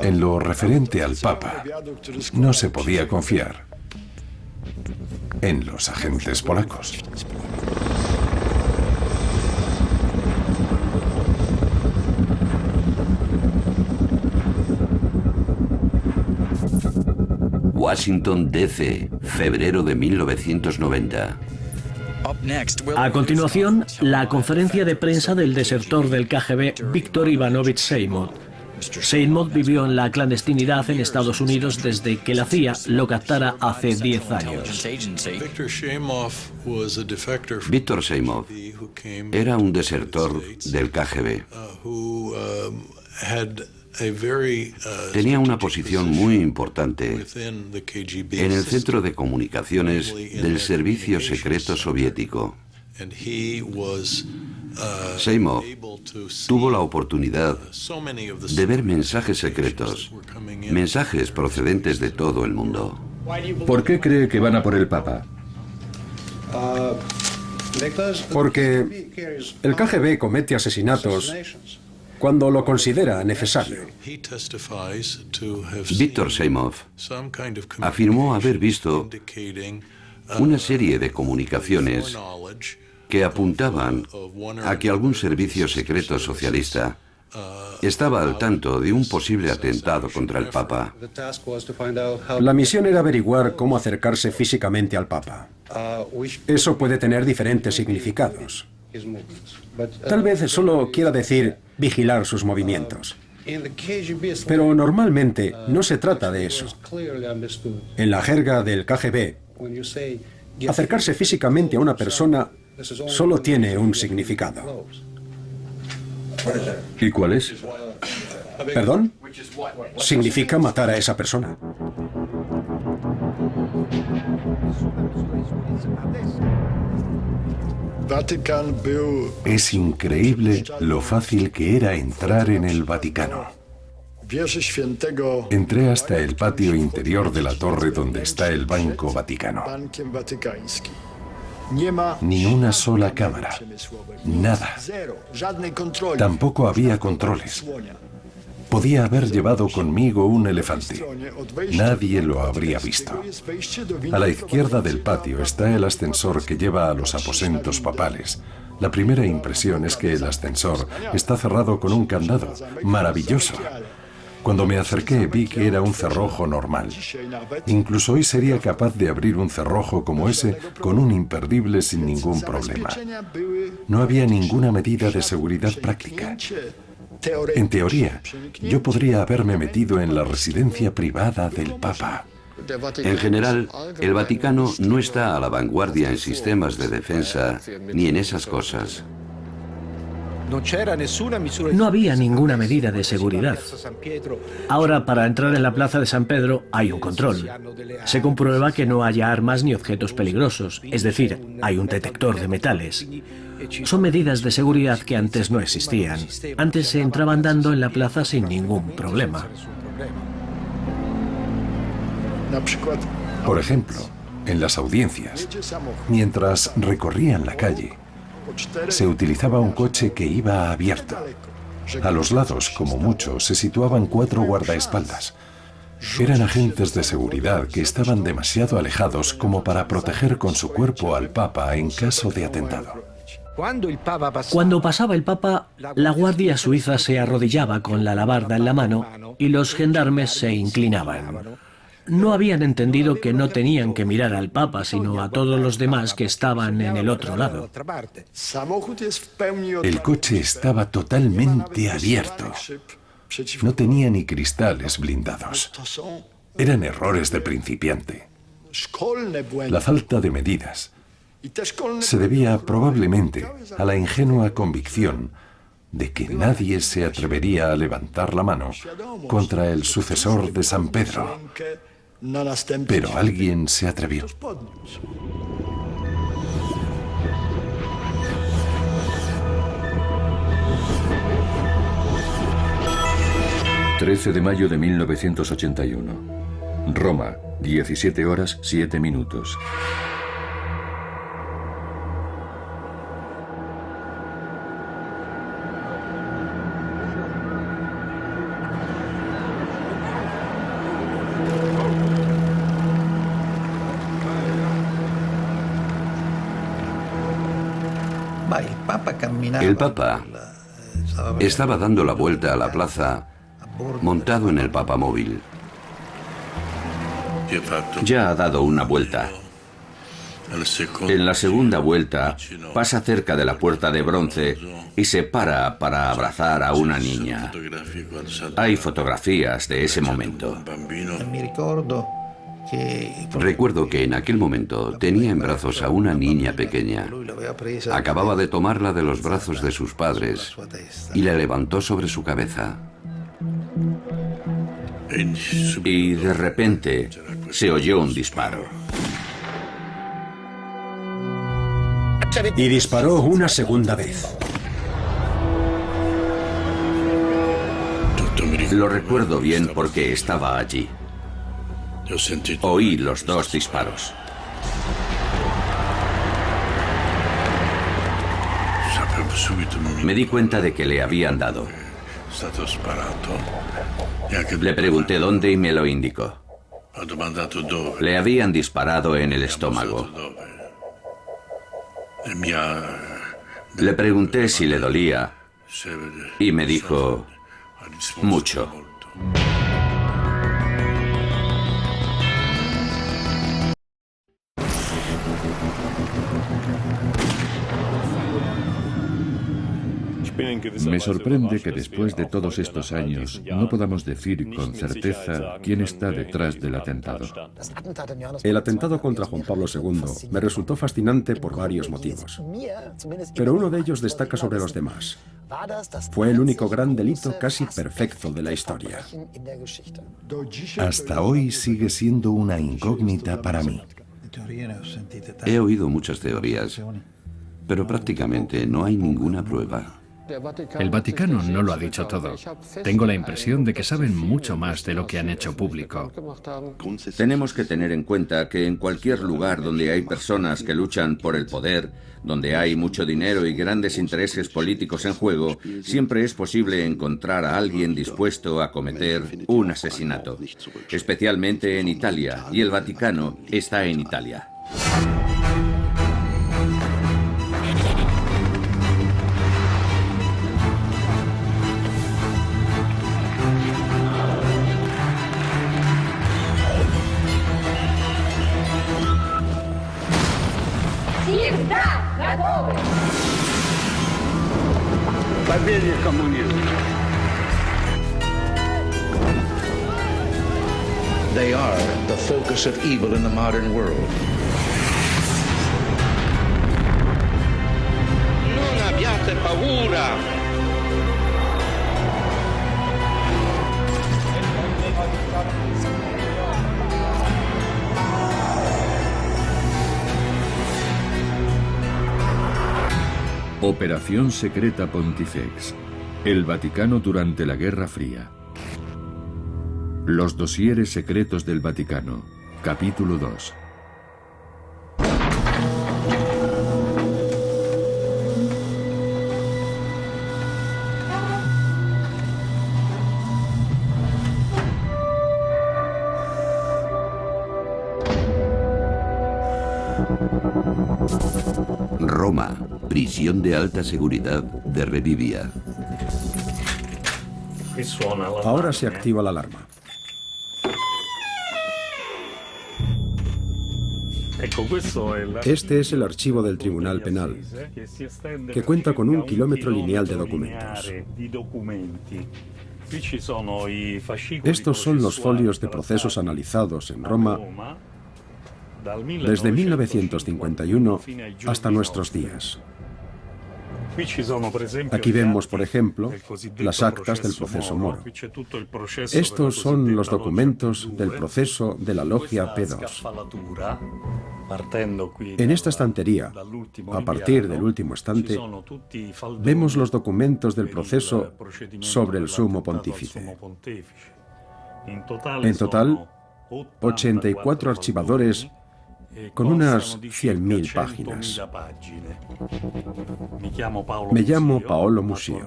En lo referente al Papa, no se podía confiar en los agentes polacos. Washington, D.C., febrero de 1990. A continuación, la conferencia de prensa del desertor del KGB, Víktor Ivanovich Seymov. Seymov vivió en la clandestinidad en Estados Unidos desde que la CIA lo captara hace 10 años. Víktor Seymov era un desertor del KGB. Tenía una posición muy importante en el centro de comunicaciones del servicio secreto soviético. Seymov tuvo la oportunidad de ver mensajes secretos, mensajes procedentes de todo el mundo. ¿Por qué cree que van a por el Papa? Porque el KGB comete asesinatos cuando lo considera necesario. Víktor Seymov afirmó haber visto una serie de comunicaciones que apuntaban a que algún servicio secreto socialista estaba al tanto de un posible atentado contra el Papa. La misión era averiguar cómo acercarse físicamente al Papa. Eso puede tener diferentes significados. Tal vez solo quiera decir vigilar sus movimientos. Pero normalmente no se trata de eso. En la jerga del KGB, acercarse físicamente a una persona solo tiene un significado. ¿Y cuál es? ¿Perdón? Significa matar a esa persona. Es increíble lo fácil que era entrar en el Vaticano. Entré hasta el patio interior de la torre donde está el Banco Vaticano. Ni una sola cámara. Nada. Tampoco había controles. Podía haber llevado conmigo un elefante. Nadie lo habría visto. A la izquierda del patio está el ascensor que lleva a los aposentos papales. La primera impresión es que el ascensor está cerrado con un candado. Maravilloso. Cuando me acerqué vi que era un cerrojo normal. Incluso hoy sería capaz de abrir un cerrojo como ese con un imperdible sin ningún problema. No había ninguna medida de seguridad práctica. En teoría, yo podría haberme metido en la residencia privada del Papa. En general, el Vaticano no está a la vanguardia en sistemas de defensa ni en esas cosas. No había ninguna medida de seguridad. Ahora, para entrar en la plaza de San Pedro hay un control. Se comprueba que no haya armas ni objetos peligrosos, es decir, hay un detector de metales. Son medidas de seguridad que antes no existían. Antes se entraba andando en la plaza sin ningún problema. Por ejemplo, en las audiencias, mientras recorrían la calle, se utilizaba un coche que iba abierto. A los lados, como mucho, se situaban 4 guardaespaldas. Eran agentes de seguridad que estaban demasiado alejados como para proteger con su cuerpo al Papa en caso de atentado. Cuando pasaba el Papa, la guardia suiza se arrodillaba con la alabarda en la mano y los gendarmes se inclinaban. No habían entendido que no tenían que mirar al Papa, sino a todos los demás que estaban en el otro lado. El coche estaba totalmente abierto. No tenía ni cristales blindados. Eran errores de principiante. La falta de medidas se debía probablemente a la ingenua convicción de que nadie se atrevería a levantar la mano contra el sucesor de San Pedro. Pero alguien se atrevió. 13 de mayo de 1981. Roma, 17 horas 7 minutos. El Papa estaba dando la vuelta a la plaza montado en el papamóvil. Ya ha dado una vuelta. En la segunda vuelta pasa cerca de la puerta de bronce y se para abrazar a una niña. Hay fotografías de ese momento. Recuerdo que en aquel momento tenía en brazos a una niña pequeña. Acababa de tomarla de los brazos de sus padres y la levantó sobre su cabeza. Y de repente se oyó un disparo. Y disparó una segunda vez. Lo recuerdo bien porque estaba allí. Oí los dos disparos. Me di cuenta de que le habían dado. Le pregunté dónde y me lo indicó. Le habían disparado en el estómago. Le pregunté si le dolía y me dijo mucho. Me sorprende que después de todos estos años no podamos decir con certeza quién está detrás del atentado. El atentado contra Juan Pablo II me resultó fascinante por varios motivos. Pero uno de ellos destaca sobre los demás. Fue el único gran delito casi perfecto de la historia. Hasta hoy sigue siendo una incógnita para mí. He oído muchas teorías, pero prácticamente no hay ninguna prueba. El Vaticano no lo ha dicho todo. Tengo la impresión de que saben mucho más de lo que han hecho público. Tenemos que tener en cuenta que en cualquier lugar donde hay personas que luchan por el poder, donde hay mucho dinero y grandes intereses políticos en juego, siempre es posible encontrar a alguien dispuesto a cometer un asesinato. Especialmente en Italia, y el Vaticano está en Italia. They are the focus of evil in the modern world. Non abbiate paura. Operación Secreta Pontifex. El Vaticano durante la Guerra Fría. Los dosieres secretos del Vaticano. Capítulo 2. Roma, prisión de alta seguridad de Revivia. Ahora se activa la alarma. Este es el archivo del Tribunal Penal, que cuenta con 1 kilómetro lineal de documentos. Estos son los folios de procesos analizados en Roma desde 1951 hasta nuestros días. Aquí vemos, por ejemplo, las actas del proceso Moro. Estos son los documentos del proceso de la logia P2. En esta estantería, a partir del último estante, vemos los documentos del proceso sobre el sumo pontífice. En total, 84 archivadores con unas 100.000 páginas. Me llamo Paolo Musio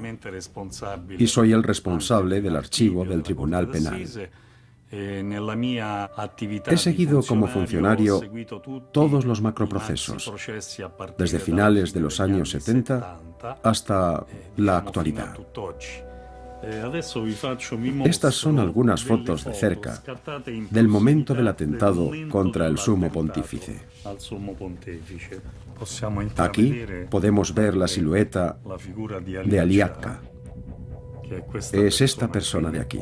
y soy el responsable del archivo del Tribunal Penal. He seguido como funcionario todos los macroprocesos, desde finales de los años 70 hasta la actualidad. Estas son algunas fotos de cerca del momento del atentado contra el sumo pontífice. Aquí podemos ver la silueta de Ali Akka. Es esta persona de aquí.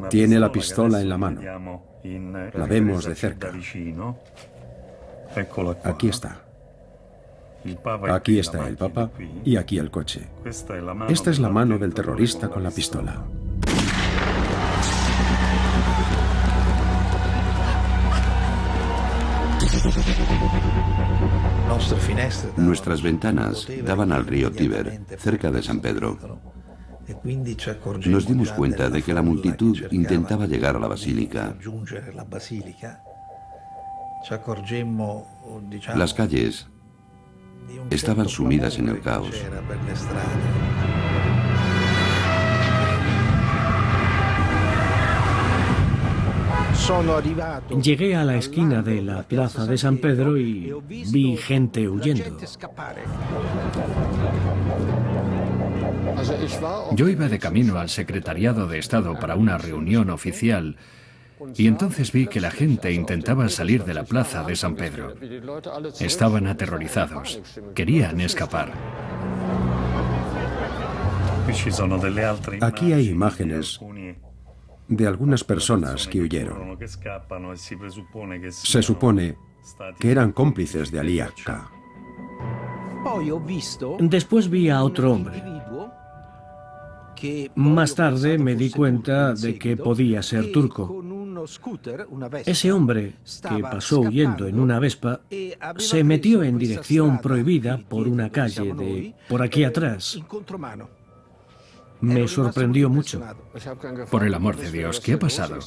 Tiene la pistola en la mano. La vemos de cerca. Aquí está. Aquí está el Papa y aquí el coche. Esta es la mano del terrorista con la pistola. Nuestras ventanas daban al río Tíber, cerca de San Pedro. Nos dimos cuenta de que la multitud intentaba llegar a la basílica. Las calles estaban sumidas en el caos. Llegué a la esquina de la plaza de San Pedro y vi gente huyendo. Yo iba de camino al Secretariado de Estado para una reunión oficial y entonces vi que la gente intentaba salir de la plaza de San Pedro. Estaban aterrorizados. Querían escapar. Aquí hay imágenes de algunas personas que huyeron. Se supone que eran cómplices de Ali Akka. Después vi a otro hombre. Más tarde me di cuenta de que podía ser turco. Ese hombre, que pasó huyendo en una Vespa, se metió en dirección prohibida por una calle de por aquí atrás. Me sorprendió mucho. Por el amor de Dios, ¿qué ha pasado?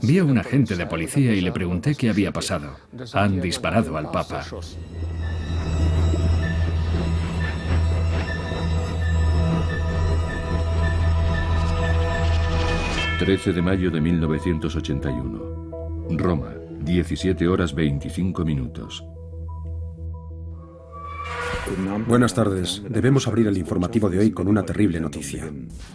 Vi a un agente de policía y le pregunté qué había pasado. Han disparado al Papa. ...13 de mayo de 1981. Roma, 17 horas 25 minutos. Buenas tardes. Debemos abrir el informativo de hoy con una terrible noticia.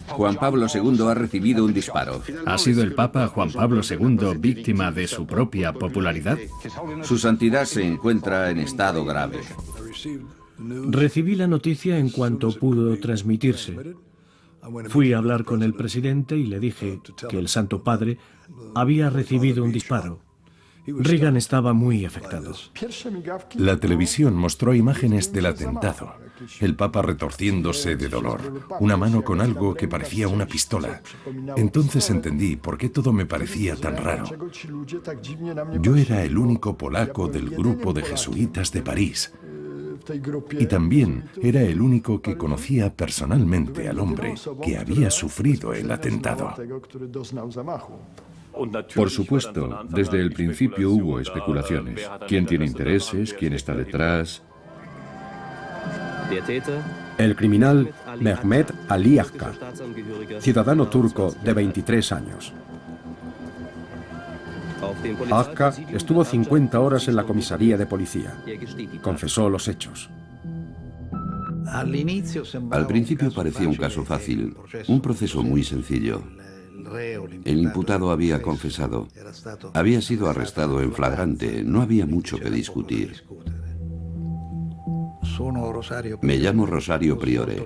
Juan Pablo II ha recibido un disparo. ¿Ha sido el Papa Juan Pablo II víctima de su propia popularidad? Su santidad se encuentra en estado grave. Recibí la noticia en cuanto pudo transmitirse. Fui a hablar con el presidente y le dije que el Santo Padre había recibido un disparo. Reagan estaba muy afectado. La televisión mostró imágenes del atentado. El Papa retorciéndose de dolor, una mano con algo que parecía una pistola. Entonces entendí por qué todo me parecía tan raro. Yo era el único polaco del grupo de jesuitas de París. Y también era el único que conocía personalmente al hombre que había sufrido el atentado. Por supuesto, desde el principio hubo especulaciones. ¿Quién tiene intereses? ¿Quién está detrás? El criminal Mehmet Ali Akka, ciudadano turco de 23 años. Akka estuvo 50 horas en la comisaría de policía. Confesó los hechos. Al principio parecía un caso fácil, un proceso muy sencillo. El imputado había confesado, había sido arrestado en flagrante, no había mucho que discutir. Me llamo Rosario Priore,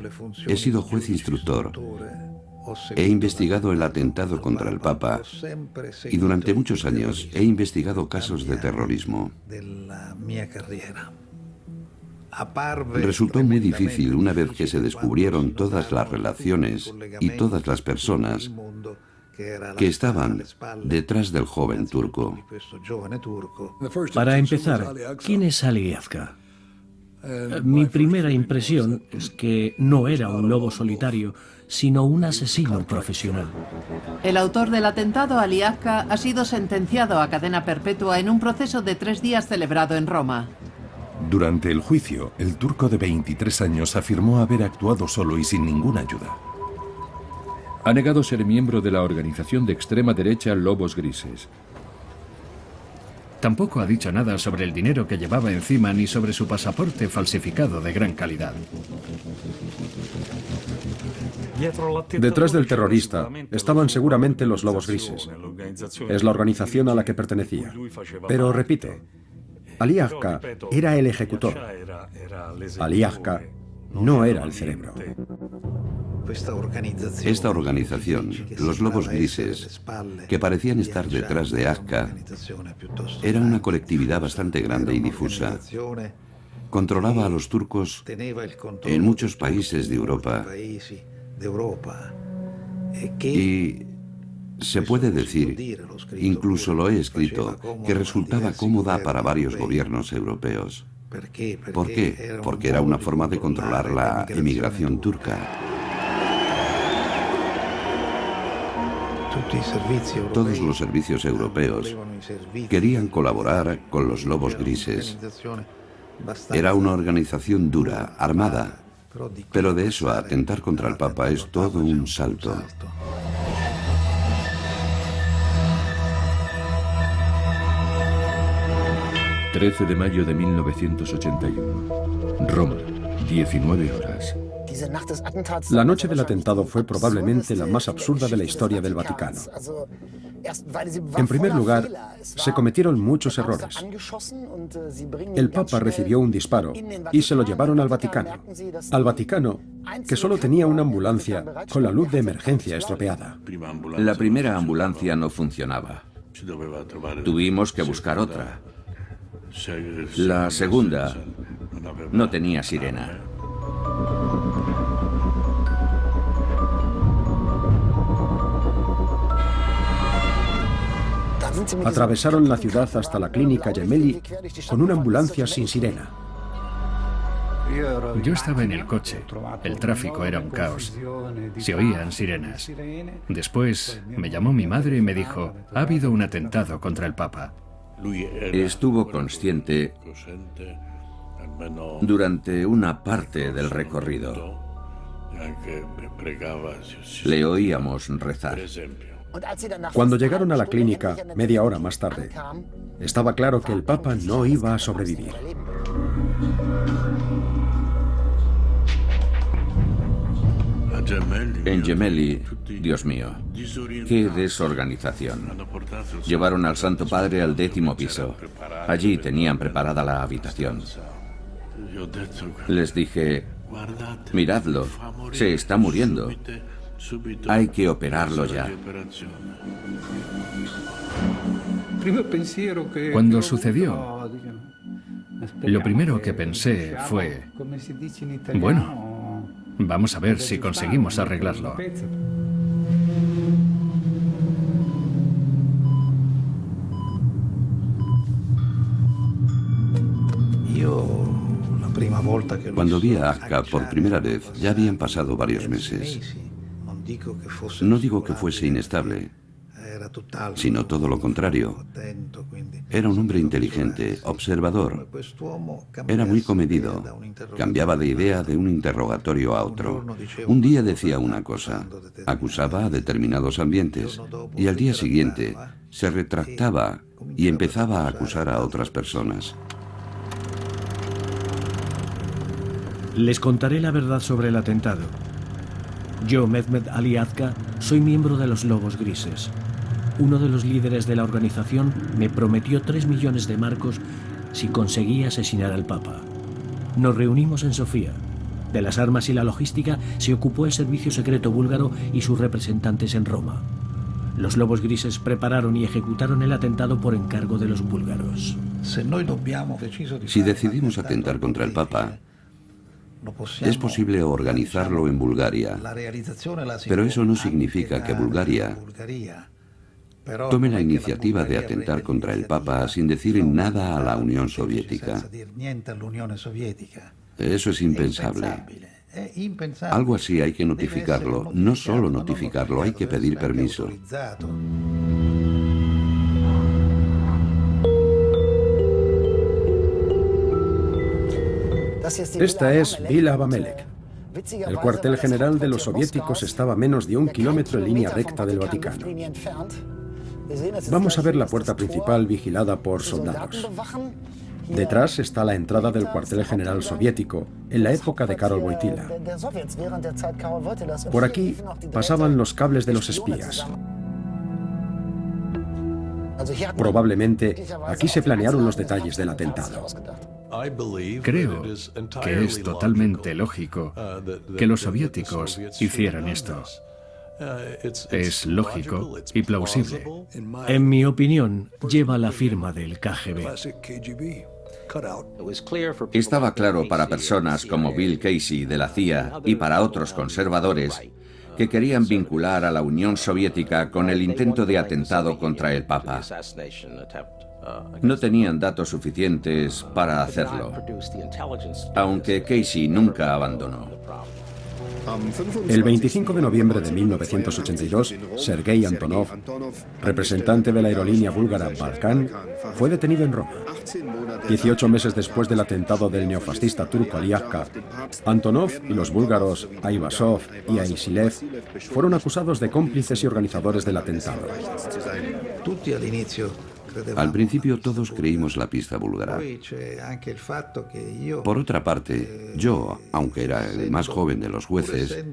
he sido juez instructor, he investigado el atentado contra el Papa y durante muchos años he investigado casos de terrorismo. Resultó muy difícil una vez que se descubrieron todas las relaciones y todas las personas que estaban detrás del joven turco. Para empezar, ¿quién es Ali Yazka? Mi primera impresión es que no era un lobo solitario, sino un asesino profesional. El autor del atentado, Ali Yazka, ha sido sentenciado a cadena perpetua en un proceso de 3 días celebrado en Roma. Durante el juicio, el turco de 23 años afirmó haber actuado solo y sin ninguna ayuda. Ha negado ser miembro de la organización de extrema derecha Lobos Grises. Tampoco ha dicho nada sobre el dinero que llevaba encima ni sobre su pasaporte falsificado de gran calidad. Detrás del terrorista estaban seguramente los Lobos Grises. Es la organización a la que pertenecía. Pero repito, Ali Yazka era el ejecutor. Ali Yazka no era el cerebro. Esta organización, los Lobos Grises, que parecían estar detrás de Yazka, era una colectividad bastante grande y difusa. Controlaba a los turcos en muchos países de Europa. Y se puede decir, incluso lo he escrito, que resultaba cómoda para varios gobiernos europeos. ¿Por qué? Porque era una forma de controlar la emigración turca. Todos los servicios europeos querían colaborar con los Lobos Grises. Era una organización dura, armada, pero de eso a atentar contra el Papa es todo un salto. ...13 de mayo de 1981... Roma, 19 horas. La noche del atentado fue probablemente la más absurda de la historia del Vaticano. En primer lugar, se cometieron muchos errores. El Papa recibió un disparo y se lo llevaron al Vaticano. Al Vaticano, que solo tenía una ambulancia con la luz de emergencia estropeada. La primera ambulancia no funcionaba. Tuvimos que buscar otra. La segunda no tenía sirena. Atravesaron la ciudad hasta la clínica Gemelli con una ambulancia sin sirena. Yo estaba en el coche. El tráfico era un caos. Se oían sirenas. Después me llamó mi madre y me dijo: ha habido un atentado contra el Papa. Estuvo consciente durante una parte del recorrido. Le oíamos rezar. Cuando llegaron a la clínica, media hora más tarde, estaba claro que el Papa no iba a sobrevivir. En Gemelli, Dios mío, qué desorganización. Llevaron al Santo Padre al 10º piso. Allí tenían preparada la habitación. Les dije: miradlo, se está muriendo. Hay que operarlo ya. Cuando sucedió, lo primero que pensé fue: bueno, vamos a ver si conseguimos arreglarlo. Cuando vi a Yazka por primera vez, ya habían pasado varios meses. No digo que fuese inestable, sino todo lo contrario. Era un hombre inteligente, observador. Era muy comedido. Cambiaba de idea de un interrogatorio a otro. Un día decía una cosa, acusaba a determinados ambientes, y al día siguiente se retractaba y empezaba a acusar a otras personas. Les contaré la verdad sobre el atentado. Yo, Mehmet Ali Yazka, soy miembro de los Lobos Grises. Uno de los líderes de la organización me prometió 3 millones de marcos si conseguía asesinar al Papa. Nos reunimos en Sofía. De las armas y la logística se ocupó el servicio secreto búlgaro y sus representantes en Roma. Los lobos grises prepararon y ejecutaron el atentado por encargo de los búlgaros. Si decidimos atentar contra el Papa, es posible organizarlo en Bulgaria, pero eso no significa que Bulgaria tome la iniciativa de atentar contra el Papa sin decir nada a la Unión Soviética. Eso es impensable. Algo así hay que notificarlo, no solo notificarlo, hay que pedir permiso. Esta es Vila Abamelec. El cuartel general de los soviéticos estaba a menos de 1 kilómetro en línea recta del Vaticano. Vamos a ver la puerta principal vigilada por soldados. Detrás está la entrada del cuartel general soviético, en la época de Karol Wojtyla. Por aquí pasaban los cables de los espías. Probablemente aquí se planearon los detalles del atentado. Creo que es totalmente lógico que los soviéticos hicieran esto. Es lógico y plausible. En mi opinión, lleva la firma del KGB. Estaba claro para personas como Bill Casey de la CIA y para otros conservadores que querían vincular a la Unión Soviética con el intento de atentado contra el Papa. No tenían datos suficientes para hacerlo, aunque Casey nunca abandonó. El 25 de noviembre de 1982, Sergei Antonov, representante de la aerolínea búlgara Balkan, fue detenido en Roma. 18 meses después del atentado del neofascista turco Ali Akka, Antonov y los búlgaros Aivasov y Aisilev fueron acusados de cómplices y organizadores del atentado. Al principio todos creímos la pista búlgara. Por otra parte, yo, aunque era el más joven de los jueces,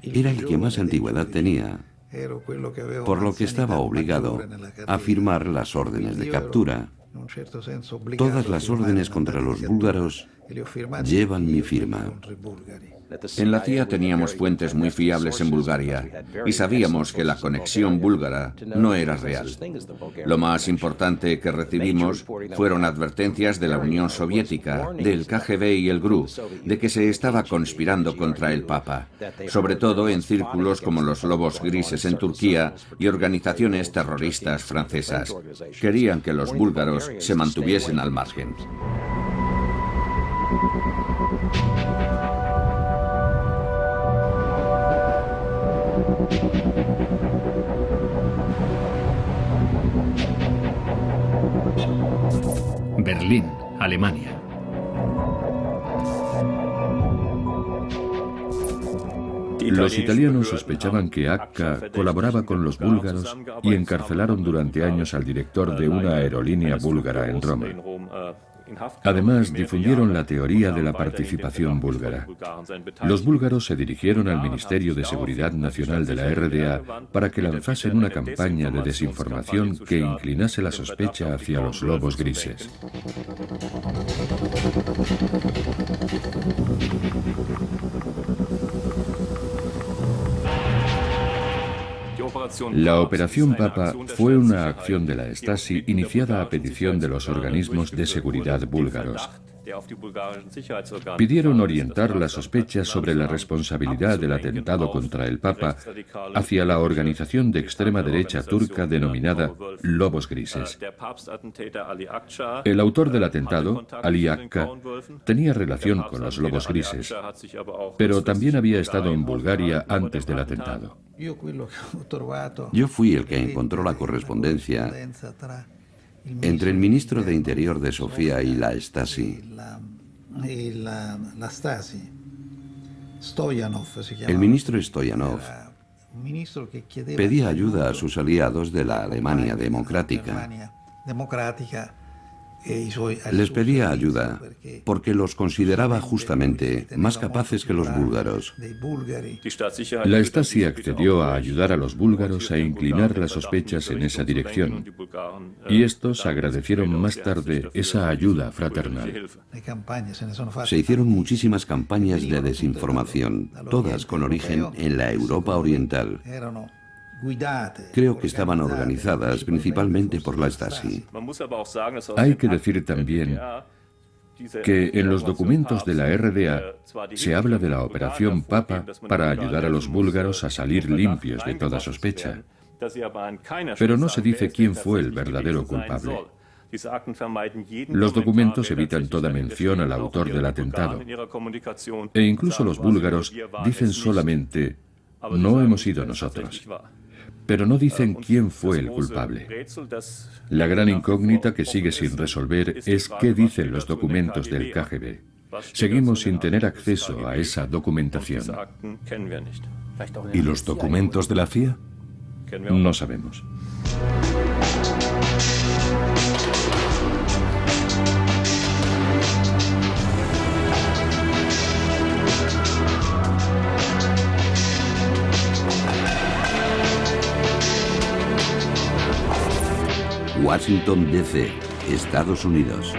era el que más antigüedad tenía, por lo que estaba obligado a firmar las órdenes de captura. Todas las órdenes contra los búlgaros llevan mi firma. En la CIA teníamos fuentes muy fiables en Bulgaria y sabíamos que la conexión búlgara no era real. Lo más importante que recibimos fueron advertencias de la Unión Soviética, del KGB y el GRU, de que se estaba conspirando contra el Papa, sobre todo en círculos como los Lobos Grises en Turquía y organizaciones terroristas francesas. Querían que los búlgaros se mantuviesen al margen. Berlín, Alemania. Los italianos sospechaban que Akka colaboraba con los búlgaros y encarcelaron durante años al director de una aerolínea búlgara en Roma. Además, difundieron la teoría de la participación búlgara. Los búlgaros se dirigieron al Ministerio de Seguridad Nacional de la RDA para que lanzasen una campaña de desinformación que inclinase la sospecha hacia los lobos grises. La Operación Papa fue una acción de la Stasi iniciada a petición de los organismos de seguridad búlgaros. Pidieron orientar las sospechas sobre la responsabilidad del atentado contra el Papa hacia la organización de extrema derecha turca denominada Lobos Grises. El autor del atentado, Ali Akka, tenía relación con los Lobos Grises, pero también había estado en Bulgaria antes del atentado. Yo fui el que encontró la correspondencia entre el ministro de Interior de Sofía y la Stasi. El ministro Stoyanov pedía ayuda a sus aliados de la Alemania democrática. Les pedía ayuda porque los consideraba justamente más capaces que los búlgaros. La Stasi accedió a ayudar a los búlgaros a inclinar las sospechas en esa dirección, y estos agradecieron más tarde esa ayuda fraternal. Se hicieron muchísimas campañas de desinformación, todas con origen en la Europa Oriental. Creo que estaban organizadas principalmente por la Stasi. Hay que decir también que en los documentos de la RDA se habla de la Operación Papa para ayudar a los búlgaros a salir limpios de toda sospecha. Pero no se dice quién fue el verdadero culpable. Los documentos evitan toda mención al autor del atentado. E incluso los búlgaros dicen solamente, no hemos sido nosotros. Pero no dicen quién fue el culpable. La gran incógnita que sigue sin resolver es qué dicen los documentos del KGB. Seguimos sin tener acceso a esa documentación. ¿Y los documentos de la CIA? No sabemos. Washington, D.C., Estados Unidos.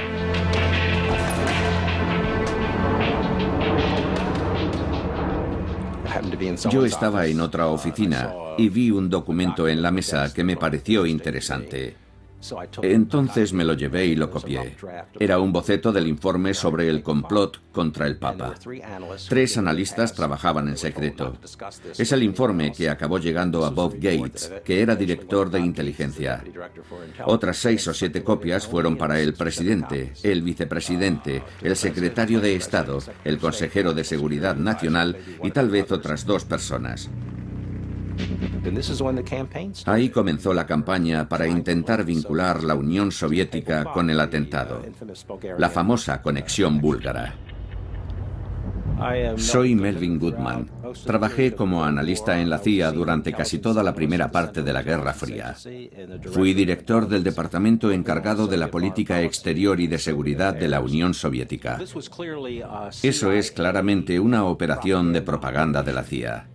Yo estaba en otra oficina y vi un documento en la mesa que me pareció interesante. Entonces me lo llevé y lo copié. Era un boceto del informe sobre el complot contra el Papa. 3 analistas trabajaban en secreto. Es el informe que acabó llegando a Bob Gates, que era director de inteligencia. Otras 6 o 7 copias fueron para el presidente, el vicepresidente, el secretario de Estado, el consejero de Seguridad Nacional y tal vez otras 2 personas. Ahí comenzó la campaña para intentar vincular la Unión Soviética con el atentado, la famosa conexión búlgara. Soy Melvin Goodman. Trabajé como analista en la CIA durante casi toda la primera parte de la Guerra Fría. Fui director del departamento encargado de la política exterior y de seguridad de la Unión Soviética. Eso es claramente una operación de propaganda de la CIA.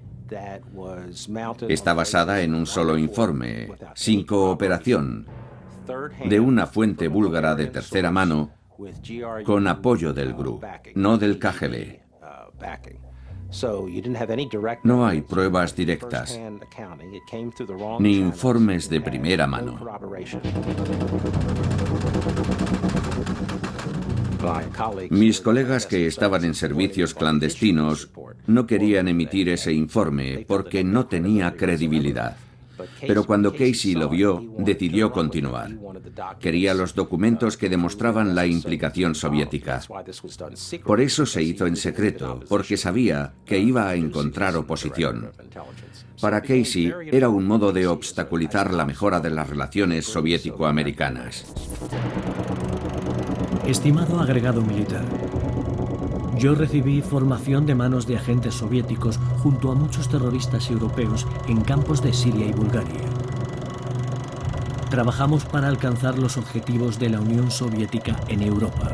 Está basada en un solo informe, sin cooperación, de una fuente búlgara de tercera mano, con apoyo del GRU, no del KGB. No hay pruebas directas, ni informes de primera mano. Mis colegas que estaban en servicios clandestinos no querían emitir ese informe porque no tenía credibilidad. Pero cuando Casey lo vio, decidió continuar. Quería los documentos que demostraban la implicación soviética. Por eso se hizo en secreto, porque sabía que iba a encontrar oposición. Para Casey era un modo de obstaculizar la mejora de las relaciones soviético-americanas. Estimado agregado militar, yo recibí formación de manos de agentes soviéticos junto a muchos terroristas europeos en campos de Siria y Bulgaria. Trabajamos para alcanzar los objetivos de la Unión Soviética en Europa.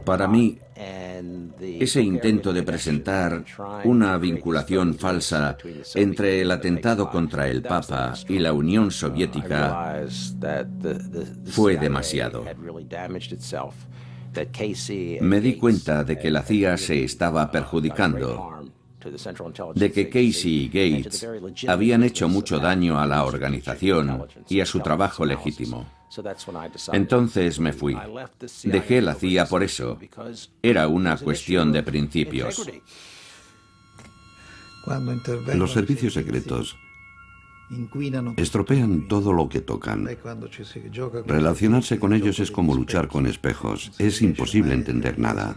Para mí, ese intento de presentar una vinculación falsa entre el atentado contra el Papa y la Unión Soviética fue demasiado. Me di cuenta de que la CIA se estaba perjudicando, de que Casey y Gates habían hecho mucho daño a la organización y a su trabajo legítimo. Entonces me fui. Dejé la CIA por eso. Era una cuestión de principios. Los servicios secretos estropean todo lo que tocan. Relacionarse con ellos es como luchar con espejos. Es imposible entender nada.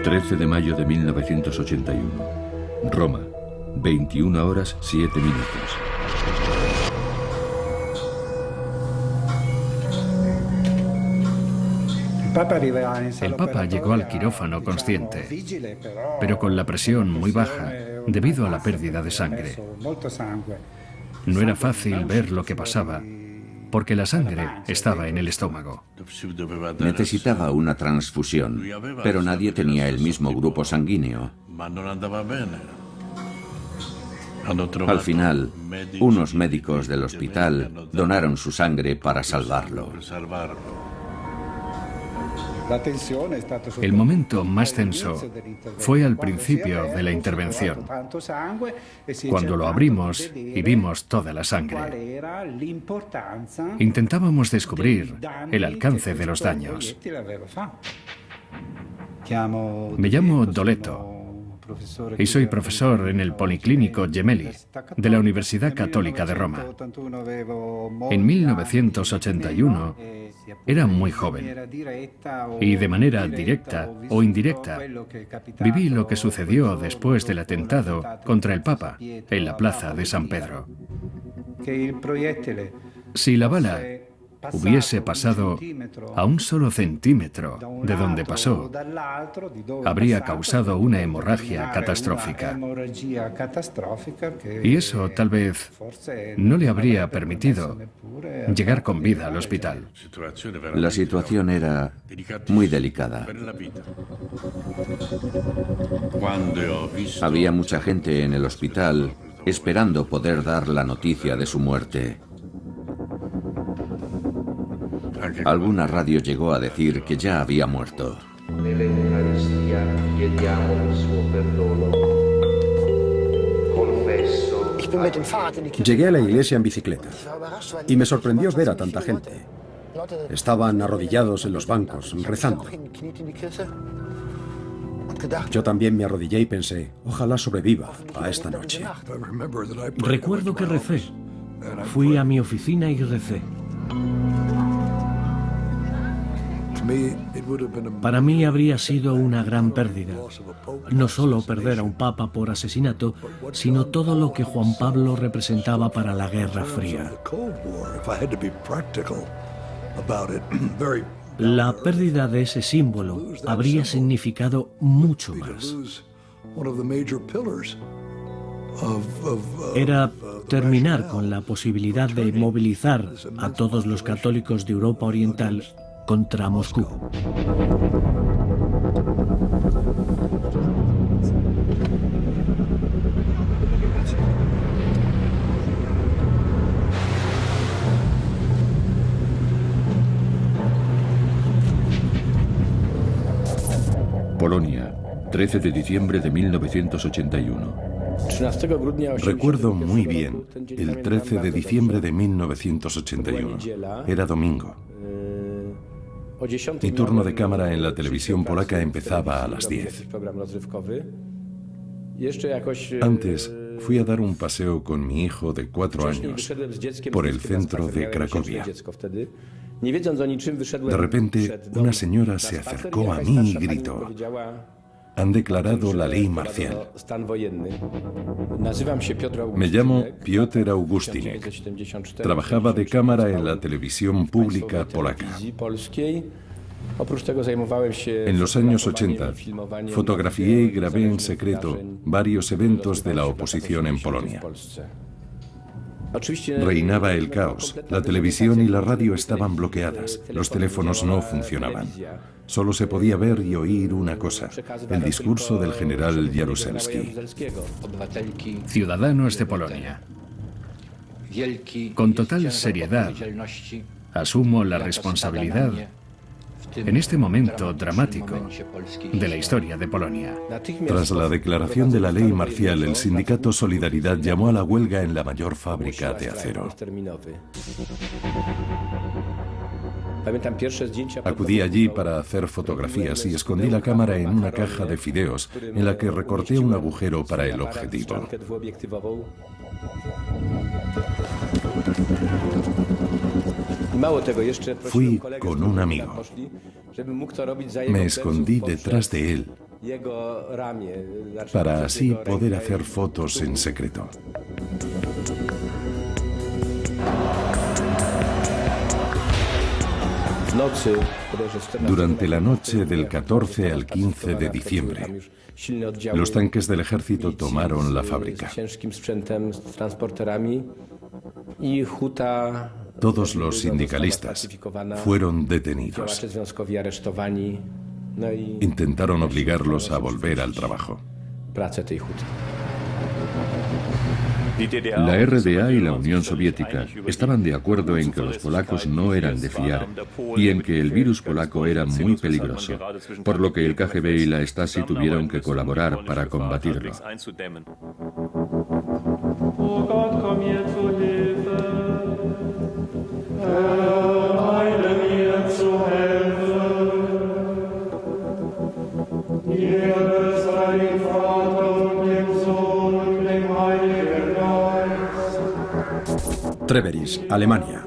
...13 de mayo de 1981... Roma... ...21 horas 7 minutos... El Papa llegó al quirófano consciente, pero con la presión muy baja debido a la pérdida de sangre. No era fácil ver lo que pasaba, porque la sangre estaba en el estómago. Necesitaba una transfusión, pero nadie tenía el mismo grupo sanguíneo. Al final, unos médicos del hospital donaron su sangre para salvarlo. El momento más tenso fue al principio de la intervención, cuando lo abrimos y vimos toda la sangre. Intentábamos descubrir el alcance de los daños. Me llamo Doleto y soy profesor en el Policlínico Gemelli de la Universidad Católica de Roma. En 1981 era muy joven y de manera directa o indirecta viví lo que sucedió después del atentado contra el Papa en la plaza de San Pedro. Si la bala hubiese pasado a un solo centímetro de donde pasó, habría causado una hemorragia catastrófica. Y eso tal vez no le habría permitido llegar con vida al hospital. La situación era muy delicada. Había mucha gente en el hospital esperando poder dar la noticia de su muerte. Alguna radio llegó a decir que ya había muerto. Llegué a la iglesia en bicicleta y me sorprendió ver a tanta gente. Estaban arrodillados en los bancos, rezando. Yo también me arrodillé y pensé, ojalá sobreviva a esta noche. Recuerdo que recé. Fui a mi oficina y recé. Para mí habría sido una gran pérdida, no solo perder a un papa por asesinato, sino todo lo que Juan Pablo representaba para la Guerra Fría. La pérdida de ese símbolo habría significado mucho más. Era terminar con la posibilidad de movilizar a todos los católicos de Europa Oriental contra Moscú. Polonia, 13 de diciembre de 1981. Recuerdo muy bien el 13 de diciembre de 1981. Era domingo. Mi turno de cámara en la televisión polaca empezaba a las 10. Antes fui a dar un paseo con mi hijo de 4 años por el centro de Cracovia. De repente, una señora se acercó a mí y gritó: han declarado la ley marcial. Me llamo Piotr Augustinek. Trabajaba de cámara en la televisión pública polaca. En los años 80, fotografié y grabé en secreto varios eventos de la oposición en Polonia. Reinaba el caos. La televisión y la radio estaban bloqueadas. Los teléfonos no funcionaban. Solo se podía ver y oír una cosa: el discurso del general Jaruzelski. Ciudadanos de Polonia, con total seriedad, asumo la responsabilidad en este momento dramático de la historia de Polonia. Tras la declaración de la ley marcial, el sindicato Solidaridad llamó a la huelga en la mayor fábrica de acero. Acudí allí para hacer fotografías y escondí la cámara en una caja de fideos en la que recorté un agujero para el objetivo. Fui con un amigo. Me escondí detrás de él para así poder hacer fotos en secreto. Durante la noche del 14 al 15 de diciembre, los tanques del ejército tomaron la fábrica. Todos los sindicalistas fueron detenidos. Intentaron obligarlos a volver al trabajo. La RDA y la Unión Soviética estaban de acuerdo en que los polacos no eran de fiar y en que el virus polaco era muy peligroso, por lo que el KGB y la Stasi tuvieron que colaborar para combatirlo. Treveris, Alemania.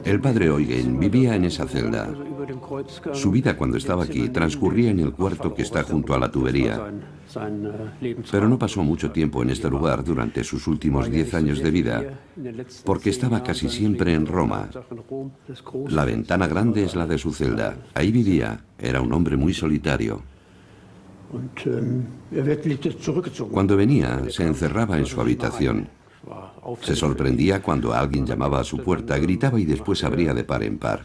El padre Eugen vivía en esa celda. Su vida cuando estaba aquí transcurría en el cuarto que está junto a la tubería. Pero no pasó mucho tiempo en este lugar durante sus últimos 10 años de vida, porque estaba casi siempre en Roma. La ventana grande es la de su celda. Ahí vivía. Era un hombre muy solitario. Cuando venía, se encerraba en su habitación. Se sorprendía cuando alguien llamaba a su puerta, gritaba y después abría de par en par.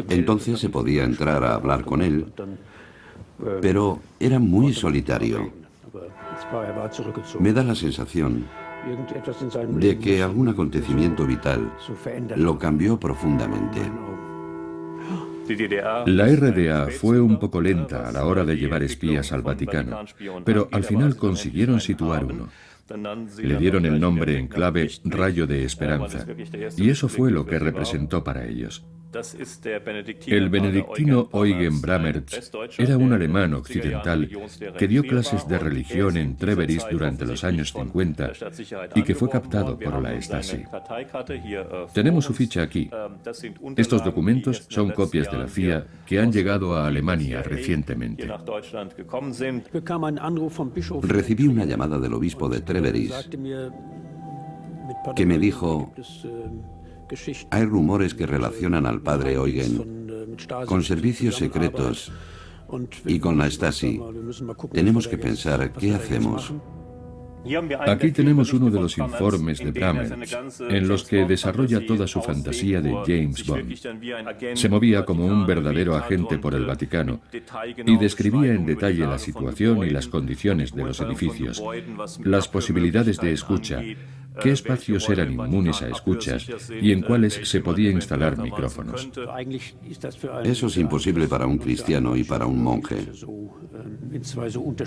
Entonces se podía entrar a hablar con él, pero era muy solitario. Me da la sensación de que algún acontecimiento vital lo cambió profundamente. La RDA fue un poco lenta a la hora de llevar espías al Vaticano, pero al final consiguieron situar uno. Le dieron el nombre en clave Rayo de Esperanza, y eso fue lo que representó para ellos. El benedictino Eugen Bramertz era un alemán occidental que dio clases de religión en Treveris durante los años 50 y que fue captado por la Stasi. Tenemos su ficha aquí. Estos documentos son copias de la FIA que han llegado a Alemania recientemente. Recibí una llamada del obispo de Treveris que me dijo: hay rumores que relacionan al padre Eugen con servicios secretos y con la Stasi. Tenemos que pensar qué hacemos. Aquí tenemos uno de los informes de Bramertz, en los que desarrolla toda su fantasía de James Bond. Se movía como un verdadero agente por el Vaticano y describía en detalle la situación y las condiciones de los edificios, las posibilidades de escucha, qué espacios eran inmunes a escuchas y en cuáles se podía instalar micrófonos. Eso es imposible para un cristiano y para un monje.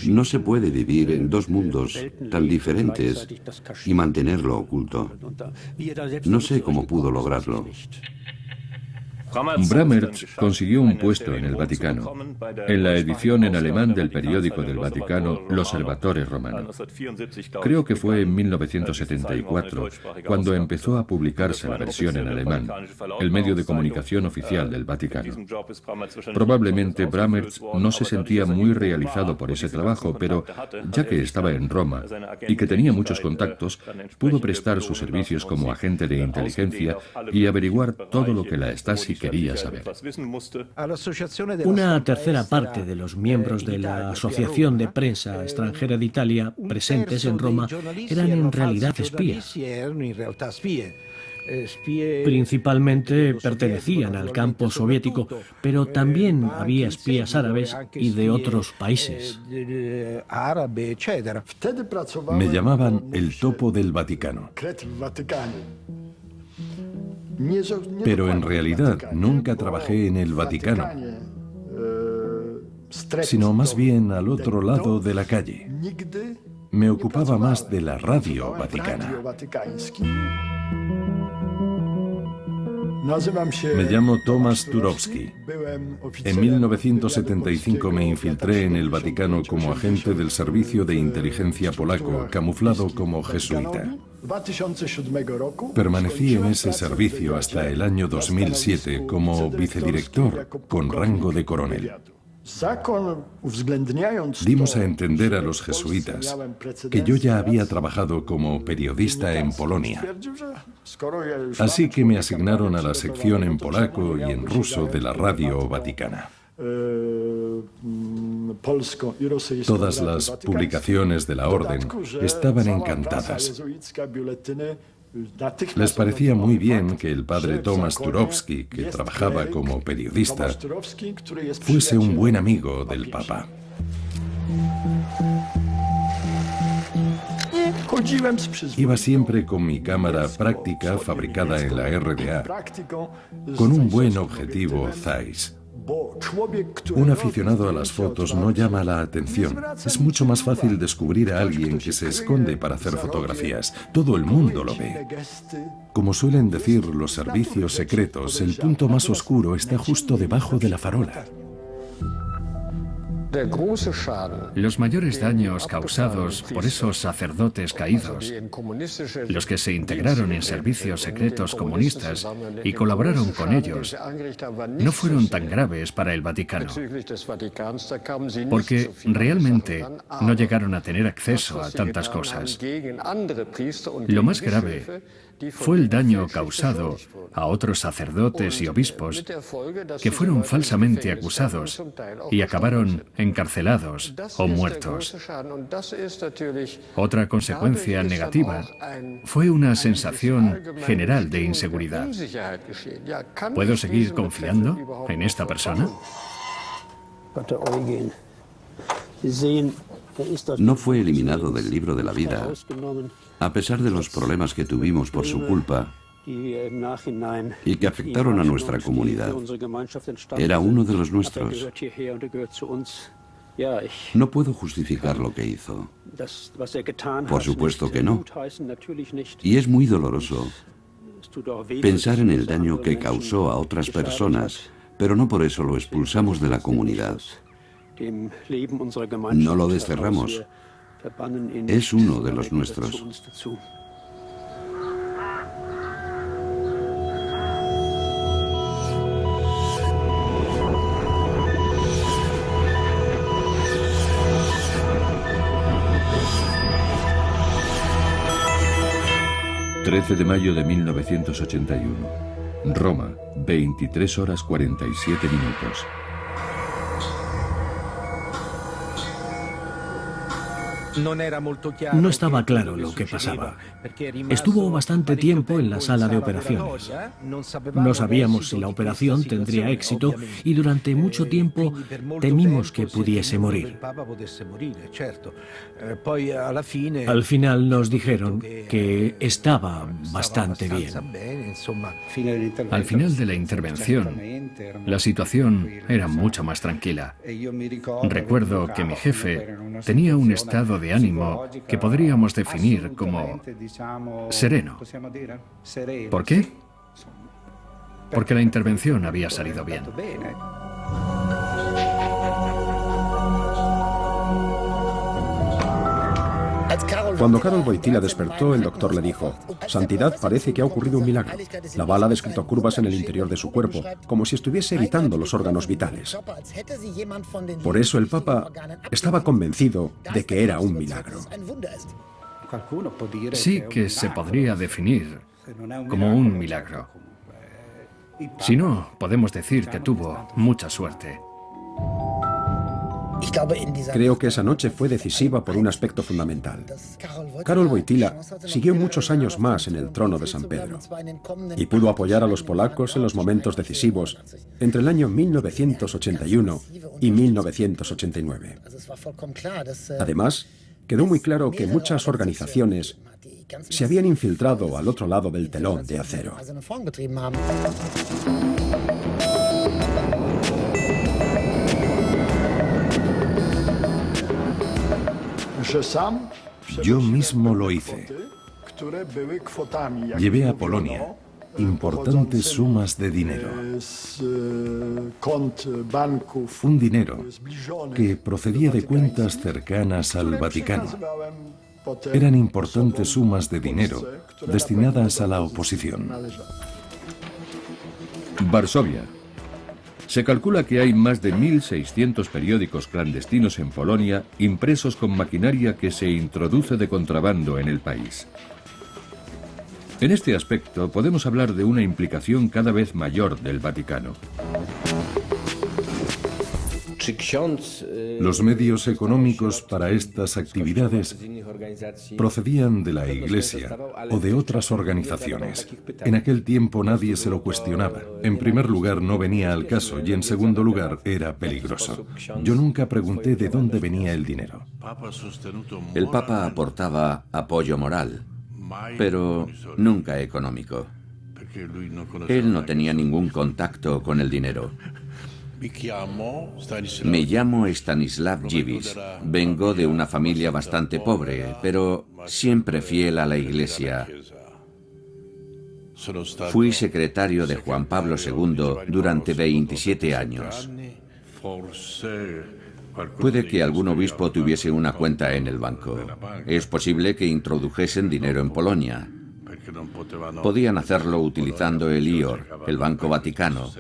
No se puede vivir en dos mundos tan diferentes y mantenerlo oculto. No sé cómo pudo lograrlo. Bramertz consiguió un puesto en el Vaticano, en la edición en alemán del periódico del Vaticano L'Osservatore Romano. Creo que fue en 1974 cuando empezó a publicarse la versión en alemán, el medio de comunicación oficial del Vaticano. Probablemente Bramertz no se sentía muy realizado por ese trabajo, pero ya que estaba en Roma y que tenía muchos contactos, pudo prestar sus servicios como agente de inteligencia y averiguar todo lo que la Stasi quería saber. Una tercera parte de los miembros de la Asociación de Prensa Extranjera de Italia presentes en Roma eran en realidad espías. Principalmente pertenecían al campo soviético, pero también había espías árabes y de otros países. Me llamaban el topo del Vaticano. Pero en realidad nunca trabajé en el Vaticano, sino más bien al otro lado de la calle. Me ocupaba más de la radio vaticana. Me llamo Tomasz Turowski. En 1975 me infiltré en el Vaticano como agente del servicio de inteligencia polaco, camuflado como jesuita. Permanecí en ese servicio hasta el año 2007 como vicedirector con rango de coronel. Dimos a entender a los jesuitas que yo ya había trabajado como periodista en Polonia. Así que me asignaron a la sección en polaco y en ruso de la radio vaticana. Todas las publicaciones de la orden estaban encantadas. Les parecía muy bien que el padre Tomasz Turowski, que trabajaba como periodista, fuese un buen amigo del Papa. Iba siempre con mi cámara práctica fabricada en la RDA, con un buen objetivo Zeiss. Un aficionado a las fotos no llama la atención. Es mucho más fácil descubrir a alguien que se esconde para hacer fotografías. Todo el mundo lo ve. Como suelen decir los servicios secretos, el punto más oscuro está justo debajo de la farola. Los mayores daños causados por esos sacerdotes caídos, los que se integraron en servicios secretos comunistas y colaboraron con ellos, no fueron tan graves para el Vaticano, porque realmente no llegaron a tener acceso a tantas cosas. Lo más grave fue el daño causado a otros sacerdotes y obispos que fueron falsamente acusados y acabaron encarcelados o muertos. Otra consecuencia negativa fue una sensación general de inseguridad. ¿Puedo seguir confiando en esta persona? No fue eliminado del libro de la vida, a pesar de los problemas que tuvimos por su culpa y que afectaron a nuestra comunidad. Era uno de los nuestros. No puedo justificar lo que hizo. Por supuesto que no. Y es muy doloroso pensar en el daño que causó a otras personas, pero no por eso lo expulsamos de la comunidad. No lo desterramos. Es uno de los nuestros. ...13 de mayo de 1981... Roma, 23 horas 47 minutos... No estaba claro lo que pasaba. Estuvo bastante tiempo en la sala de operaciones. No sabíamos si la operación tendría éxito y durante mucho tiempo temimos que pudiese morir. Al final nos dijeron que estaba bastante bien. Al final de la intervención, la situación era mucho más tranquila. Recuerdo que mi jefe tenía un estado de ánimo que podríamos definir como sereno. ¿Por qué? Porque la intervención había salido bien. Cuando Karol Wojtyła despertó, el doctor le dijo: Santidad, parece que ha ocurrido un milagro. La bala ha descrito curvas en el interior de su cuerpo, como si estuviese evitando los órganos vitales. Por eso el Papa estaba convencido de que era un milagro. Sí que se podría definir como un milagro. Si no, podemos decir que tuvo mucha suerte. Creo que esa noche fue decisiva por un aspecto fundamental. Karol Wojtyła siguió muchos años más en el trono de San Pedro y pudo apoyar a los polacos en los momentos decisivos entre el año 1981 y 1989. Además, quedó muy claro que muchas organizaciones se habían infiltrado al otro lado del telón de acero. Yo mismo lo hice. Llevé a Polonia importantes sumas de dinero. Un dinero que procedía de cuentas cercanas al Vaticano. Eran importantes sumas de dinero destinadas a la oposición. Varsovia. Se calcula que hay más de 1.600 periódicos clandestinos en Polonia impresos con maquinaria que se introduce de contrabando en el país. En este aspecto podemos hablar de una implicación cada vez mayor del Vaticano. Los medios económicos para estas actividades procedían de la Iglesia o de otras organizaciones. En aquel tiempo nadie se lo cuestionaba. En primer lugar, no venía al caso y en segundo lugar, era peligroso. Yo nunca pregunté de dónde venía el dinero. El Papa aportaba apoyo moral, pero nunca económico. Él no tenía ningún contacto con el dinero. Me llamo Stanislav Dziwisz. Vengo de una familia bastante pobre, pero siempre fiel a la Iglesia. Fui secretario de Juan Pablo II durante 27 años. Puede que algún obispo tuviese una cuenta en el banco. Es posible que introdujesen dinero en Polonia. Podían hacerlo utilizando el IOR, el Banco Vaticano,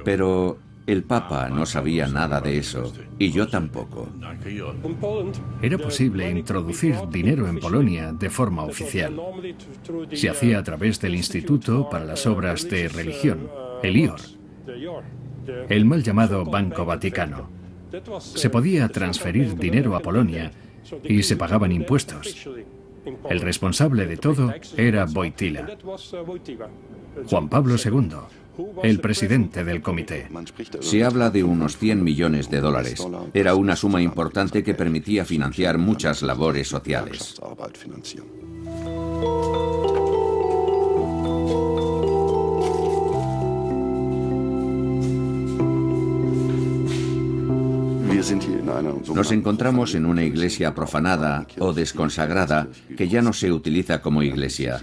pero el Papa no sabía nada de eso, y yo tampoco. Era posible introducir dinero en Polonia de forma oficial. Se hacía a través del Instituto para las Obras de Religión, el IOR, el mal llamado Banco Vaticano. Se podía transferir dinero a Polonia y se pagaban impuestos. El responsable de todo era Wojtyła, Juan Pablo II, el presidente del comité. Se habla de unos 100 millones de dólares. Era una suma importante que permitía financiar muchas labores sociales. Nos encontramos en una iglesia profanada o desconsagrada que ya no se utiliza como iglesia.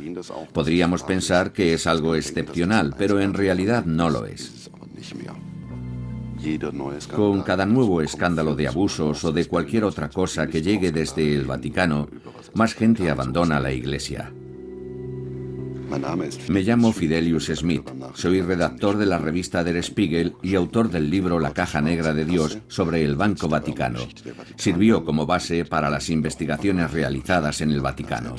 Podríamos pensar que es algo excepcional, pero en realidad no lo es. Con cada nuevo escándalo de abusos o de cualquier otra cosa que llegue desde el Vaticano, más gente abandona la iglesia. Me llamo Fidelius Smith, soy redactor de la revista Der Spiegel y autor del libro La Caja Negra de Dios sobre el Banco Vaticano. Sirvió como base para las investigaciones realizadas en el Vaticano.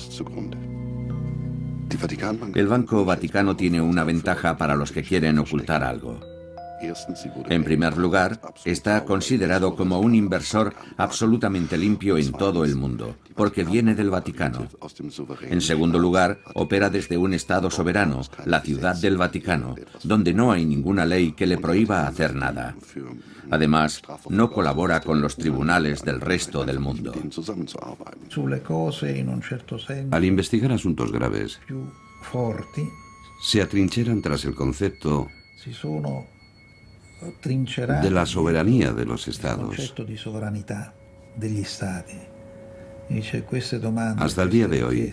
El Banco Vaticano tiene una ventaja para los que quieren ocultar algo. En primer lugar, está considerado como un inversor absolutamente limpio en todo el mundo, porque viene del Vaticano. En segundo lugar, opera desde un Estado soberano, la Ciudad del Vaticano, donde no hay ninguna ley que le prohíba hacer nada. Además, no colabora con los tribunales del resto del mundo. Al investigar asuntos graves, se atrincheran tras el concepto de la soberanía de los estados. Hasta el día de hoy,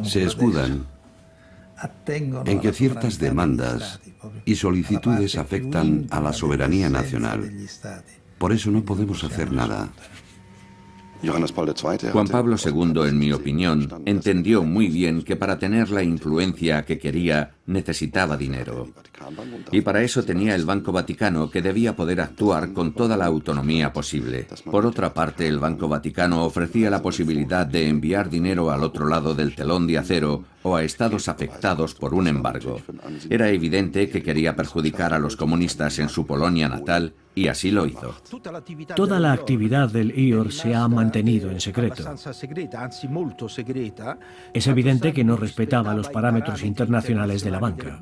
se escudan en que ciertas demandas y solicitudes afectan a la soberanía nacional. Por eso no podemos hacer nada. Juan Pablo II, en mi opinión, entendió muy bien que para tener la influencia que quería necesitaba dinero. Y para eso tenía el Banco Vaticano, que debía poder actuar con toda la autonomía posible. Por otra parte, el Banco Vaticano ofrecía la posibilidad de enviar dinero al otro lado del telón de acero o a estados afectados por un embargo. Era evidente que quería perjudicar a los comunistas en su Polonia natal y así lo hizo. Toda la actividad del IOR se ha mantenido en secreto. Es evidente que no respetaba los parámetros internacionales de la banca.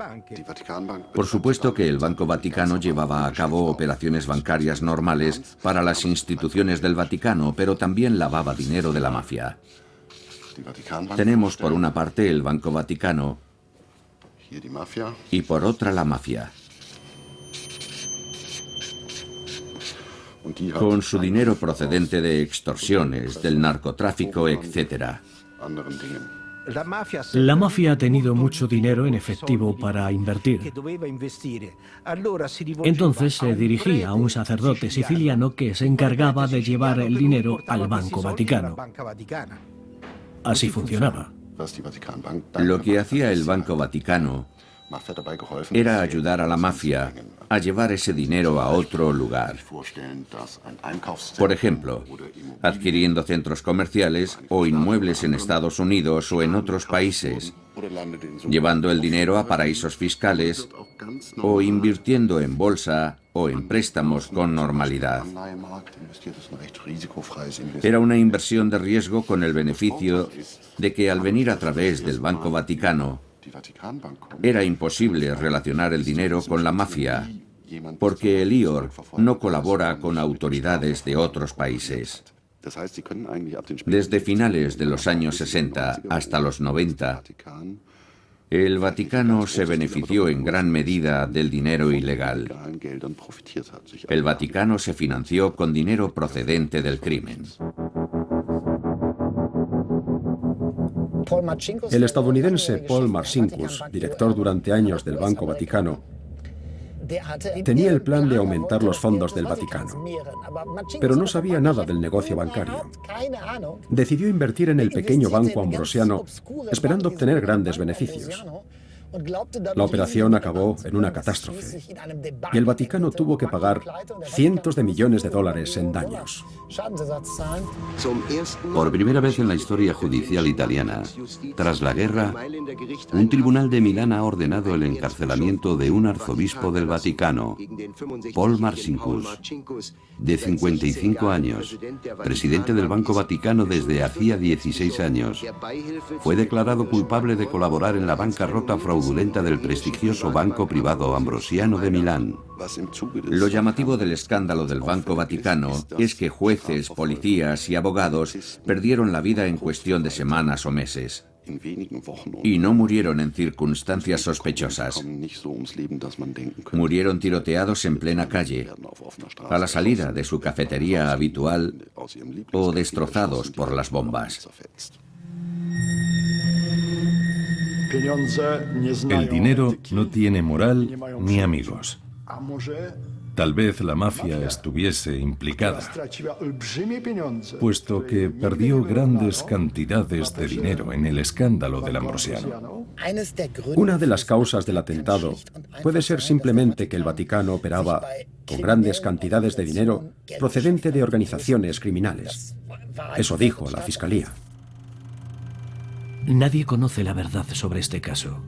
Por supuesto que el Banco Vaticano llevaba a cabo operaciones bancarias normales para las instituciones del Vaticano, pero también lavaba dinero de la mafia. Tenemos por una parte el Banco Vaticano y por otra la mafia. Con su dinero procedente de extorsiones, del narcotráfico, etc. La mafia ha tenido mucho dinero en efectivo para invertir. Entonces se dirigía a un sacerdote siciliano que se encargaba de llevar el dinero al Banco Vaticano. Así funcionaba. Lo que hacía el Banco Vaticano era ayudar a la mafia a llevar ese dinero a otro lugar. Por ejemplo, adquiriendo centros comerciales o inmuebles en Estados Unidos o en otros países, llevando el dinero a paraísos fiscales o invirtiendo en bolsa o en préstamos con normalidad. Era una inversión de riesgo con el beneficio de que al venir a través del Banco Vaticano era imposible relacionar el dinero con la mafia, porque el IOR no colabora con autoridades de otros países. Desde finales de los años 60 hasta los 90, el Vaticano se benefició en gran medida del dinero ilegal. El Vaticano se financió con dinero procedente del crimen. El estadounidense Paul Marcinkus, director durante años del Banco Vaticano, tenía el plan de aumentar los fondos del Vaticano, pero no sabía nada del negocio bancario. Decidió invertir en el pequeño Banco Ambrosiano, esperando obtener grandes beneficios. La operación acabó en una catástrofe y el Vaticano tuvo que pagar cientos de millones de dólares en daños. Por primera vez en la historia judicial italiana, tras la guerra, un tribunal de Milán ha ordenado el encarcelamiento de un arzobispo del Vaticano, Paul Marcinkus, de 55 años, presidente del Banco Vaticano desde hacía 16 años. Fue declarado culpable de colaborar en la bancarrota fraudulenta del prestigioso banco privado Ambrosiano de Milán. Lo llamativo del escándalo del Banco Vaticano es que jueces, policías y abogados perdieron la vida en cuestión de semanas o meses. Y no murieron en circunstancias sospechosas. Murieron tiroteados en plena calle, a la salida de su cafetería habitual o destrozados por las bombas. El dinero no tiene moral ni amigos. Tal vez la mafia estuviese implicada, puesto que perdió grandes cantidades de dinero en el escándalo del Ambrosiano. Una de las causas del atentado puede ser simplemente que el Vaticano operaba con grandes cantidades de dinero procedente de organizaciones criminales. Eso dijo la Fiscalía. Nadie conoce la verdad sobre este caso.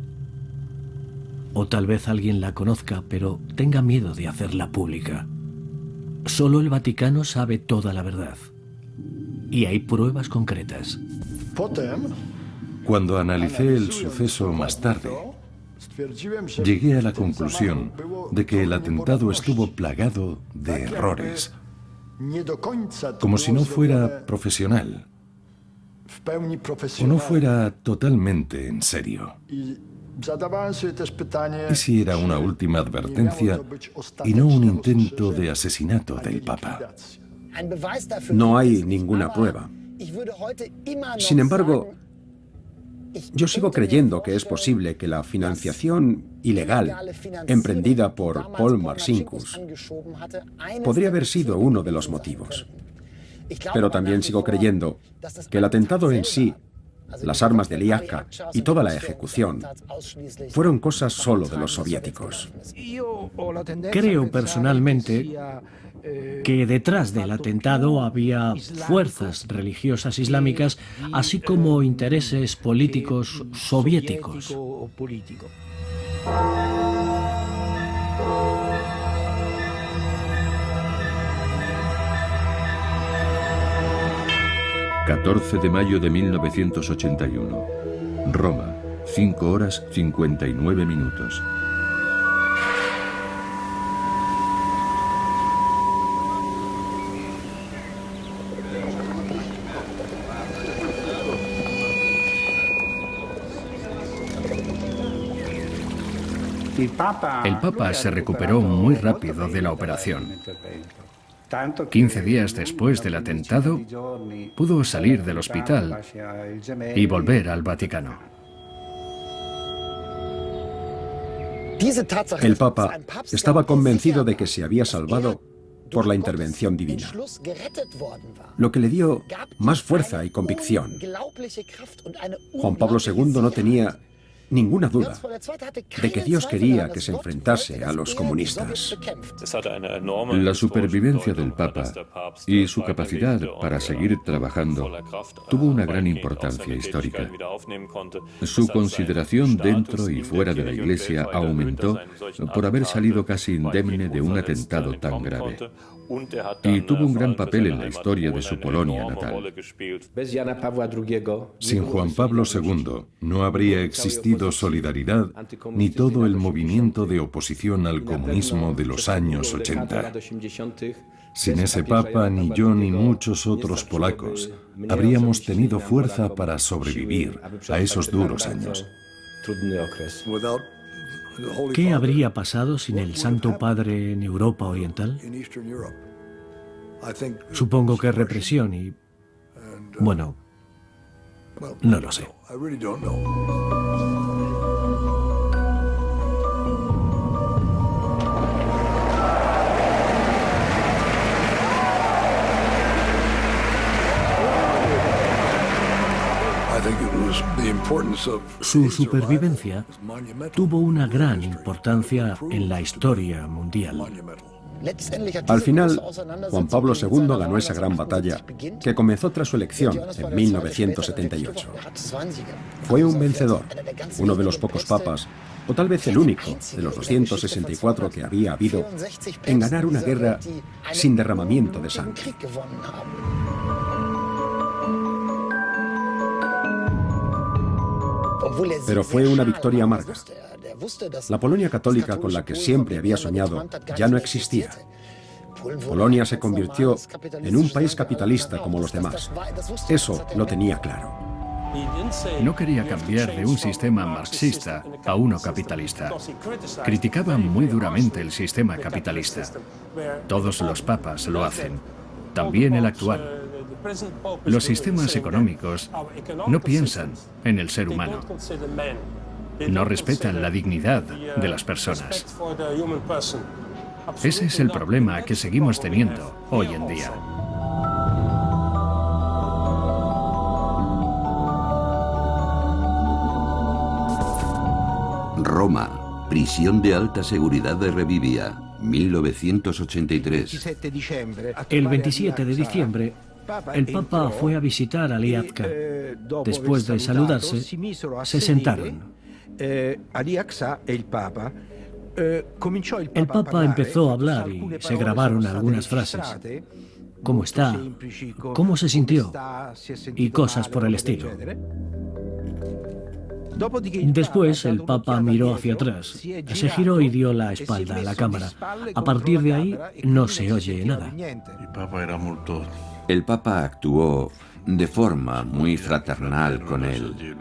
O tal vez alguien la conozca, pero tenga miedo de hacerla pública. Solo el Vaticano sabe toda la verdad. Y hay pruebas concretas. Cuando analicé el suceso más tarde, llegué a la conclusión de que el atentado estuvo plagado de errores, como si no fuera profesional, o no fuera totalmente en serio. ¿Y si era una última advertencia y no un intento de asesinato del Papa? No hay ninguna prueba. Sin embargo, yo sigo creyendo que es posible que la financiación ilegal emprendida por Paul Marcinkus podría haber sido uno de los motivos. Pero también sigo creyendo que el atentado en sí, las armas del IACA y toda la ejecución fueron cosas solo de los soviéticos. Creo personalmente que detrás del atentado había fuerzas religiosas islámicas, así como intereses políticos soviéticos. 14 de mayo de 1981. Roma, 5 horas 59 minutos. El Papa se recuperó muy rápido de la operación. 15 días después del atentado, pudo salir del hospital y volver al Vaticano. El Papa estaba convencido de que se había salvado por la intervención divina, lo que le dio más fuerza y convicción. Juan Pablo II no tenía ninguna duda de que Dios quería que se enfrentase a los comunistas. La supervivencia del Papa y su capacidad para seguir trabajando tuvo una gran importancia histórica. Su consideración dentro y fuera de la Iglesia aumentó por haber salido casi indemne de un atentado tan grave. Y tuvo un gran papel en la historia de su Polonia natal. Sin Juan Pablo II no habría existido Solidaridad ni todo el movimiento de oposición al comunismo de los años 80. Sin ese Papa, ni yo ni muchos otros polacos habríamos tenido fuerza para sobrevivir a esos duros años. ¿Qué habría pasado sin el Santo Padre en Europa Oriental? Supongo que represión y... bueno, no lo sé. Su supervivencia tuvo una gran importancia en la historia mundial. Al final, Juan Pablo II ganó esa gran batalla que comenzó tras su elección en 1978. Fue un vencedor, uno de los pocos papas, o tal vez el único de los 264 que había habido, en ganar una guerra sin derramamiento de sangre. Pero fue una victoria amarga. La Polonia católica con la que siempre había soñado ya no existía. Polonia se convirtió en un país capitalista como los demás. Eso lo tenía claro. No quería cambiar de un sistema marxista a uno capitalista. Criticaba muy duramente el sistema capitalista. Todos los papas lo hacen, también el actual. Los sistemas económicos no piensan en el ser humano. No respetan la dignidad de las personas. Ese es el problema que seguimos teniendo hoy en día. Roma, prisión de alta seguridad de Revivia, 1983. El 27 de diciembre, el Papa fue a visitar a Aliatka. Después de saludarse, se sentaron. El Papa empezó a hablar y se grabaron algunas frases. ¿Cómo está? ¿Cómo se sintió? Y cosas por el estilo. Después el Papa miró hacia atrás, se giró y dio la espalda a la cámara. A partir de ahí no se oye nada. El Papa actuó de forma muy fraternal con él.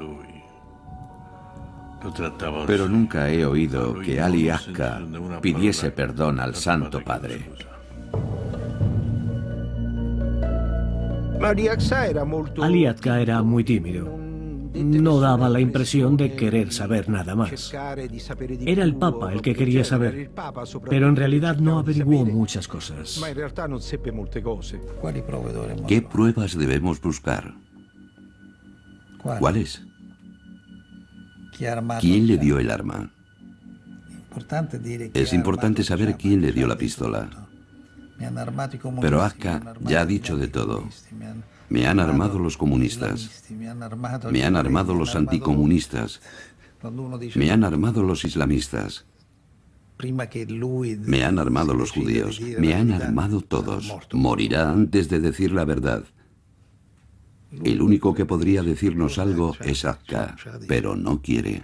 Pero nunca he oído que Aliatka pidiese perdón al Santo Padre. Aliatka era muy tímido. No daba la impresión de querer saber nada más. Era el Papa el que quería saber, pero en realidad no averiguó muchas cosas. ¿Qué pruebas debemos buscar? ¿Cuáles? ¿Quién le dio el arma? Es importante saber quién le dio la pistola. Pero Akka ya ha dicho de todo. Me han armado los comunistas. Me han armado los anticomunistas. Me han armado los islamistas. Me han armado los judíos. Me han armado todos. Morirá antes de decir la verdad. El único que podría decirnos algo es Akka, pero no quiere.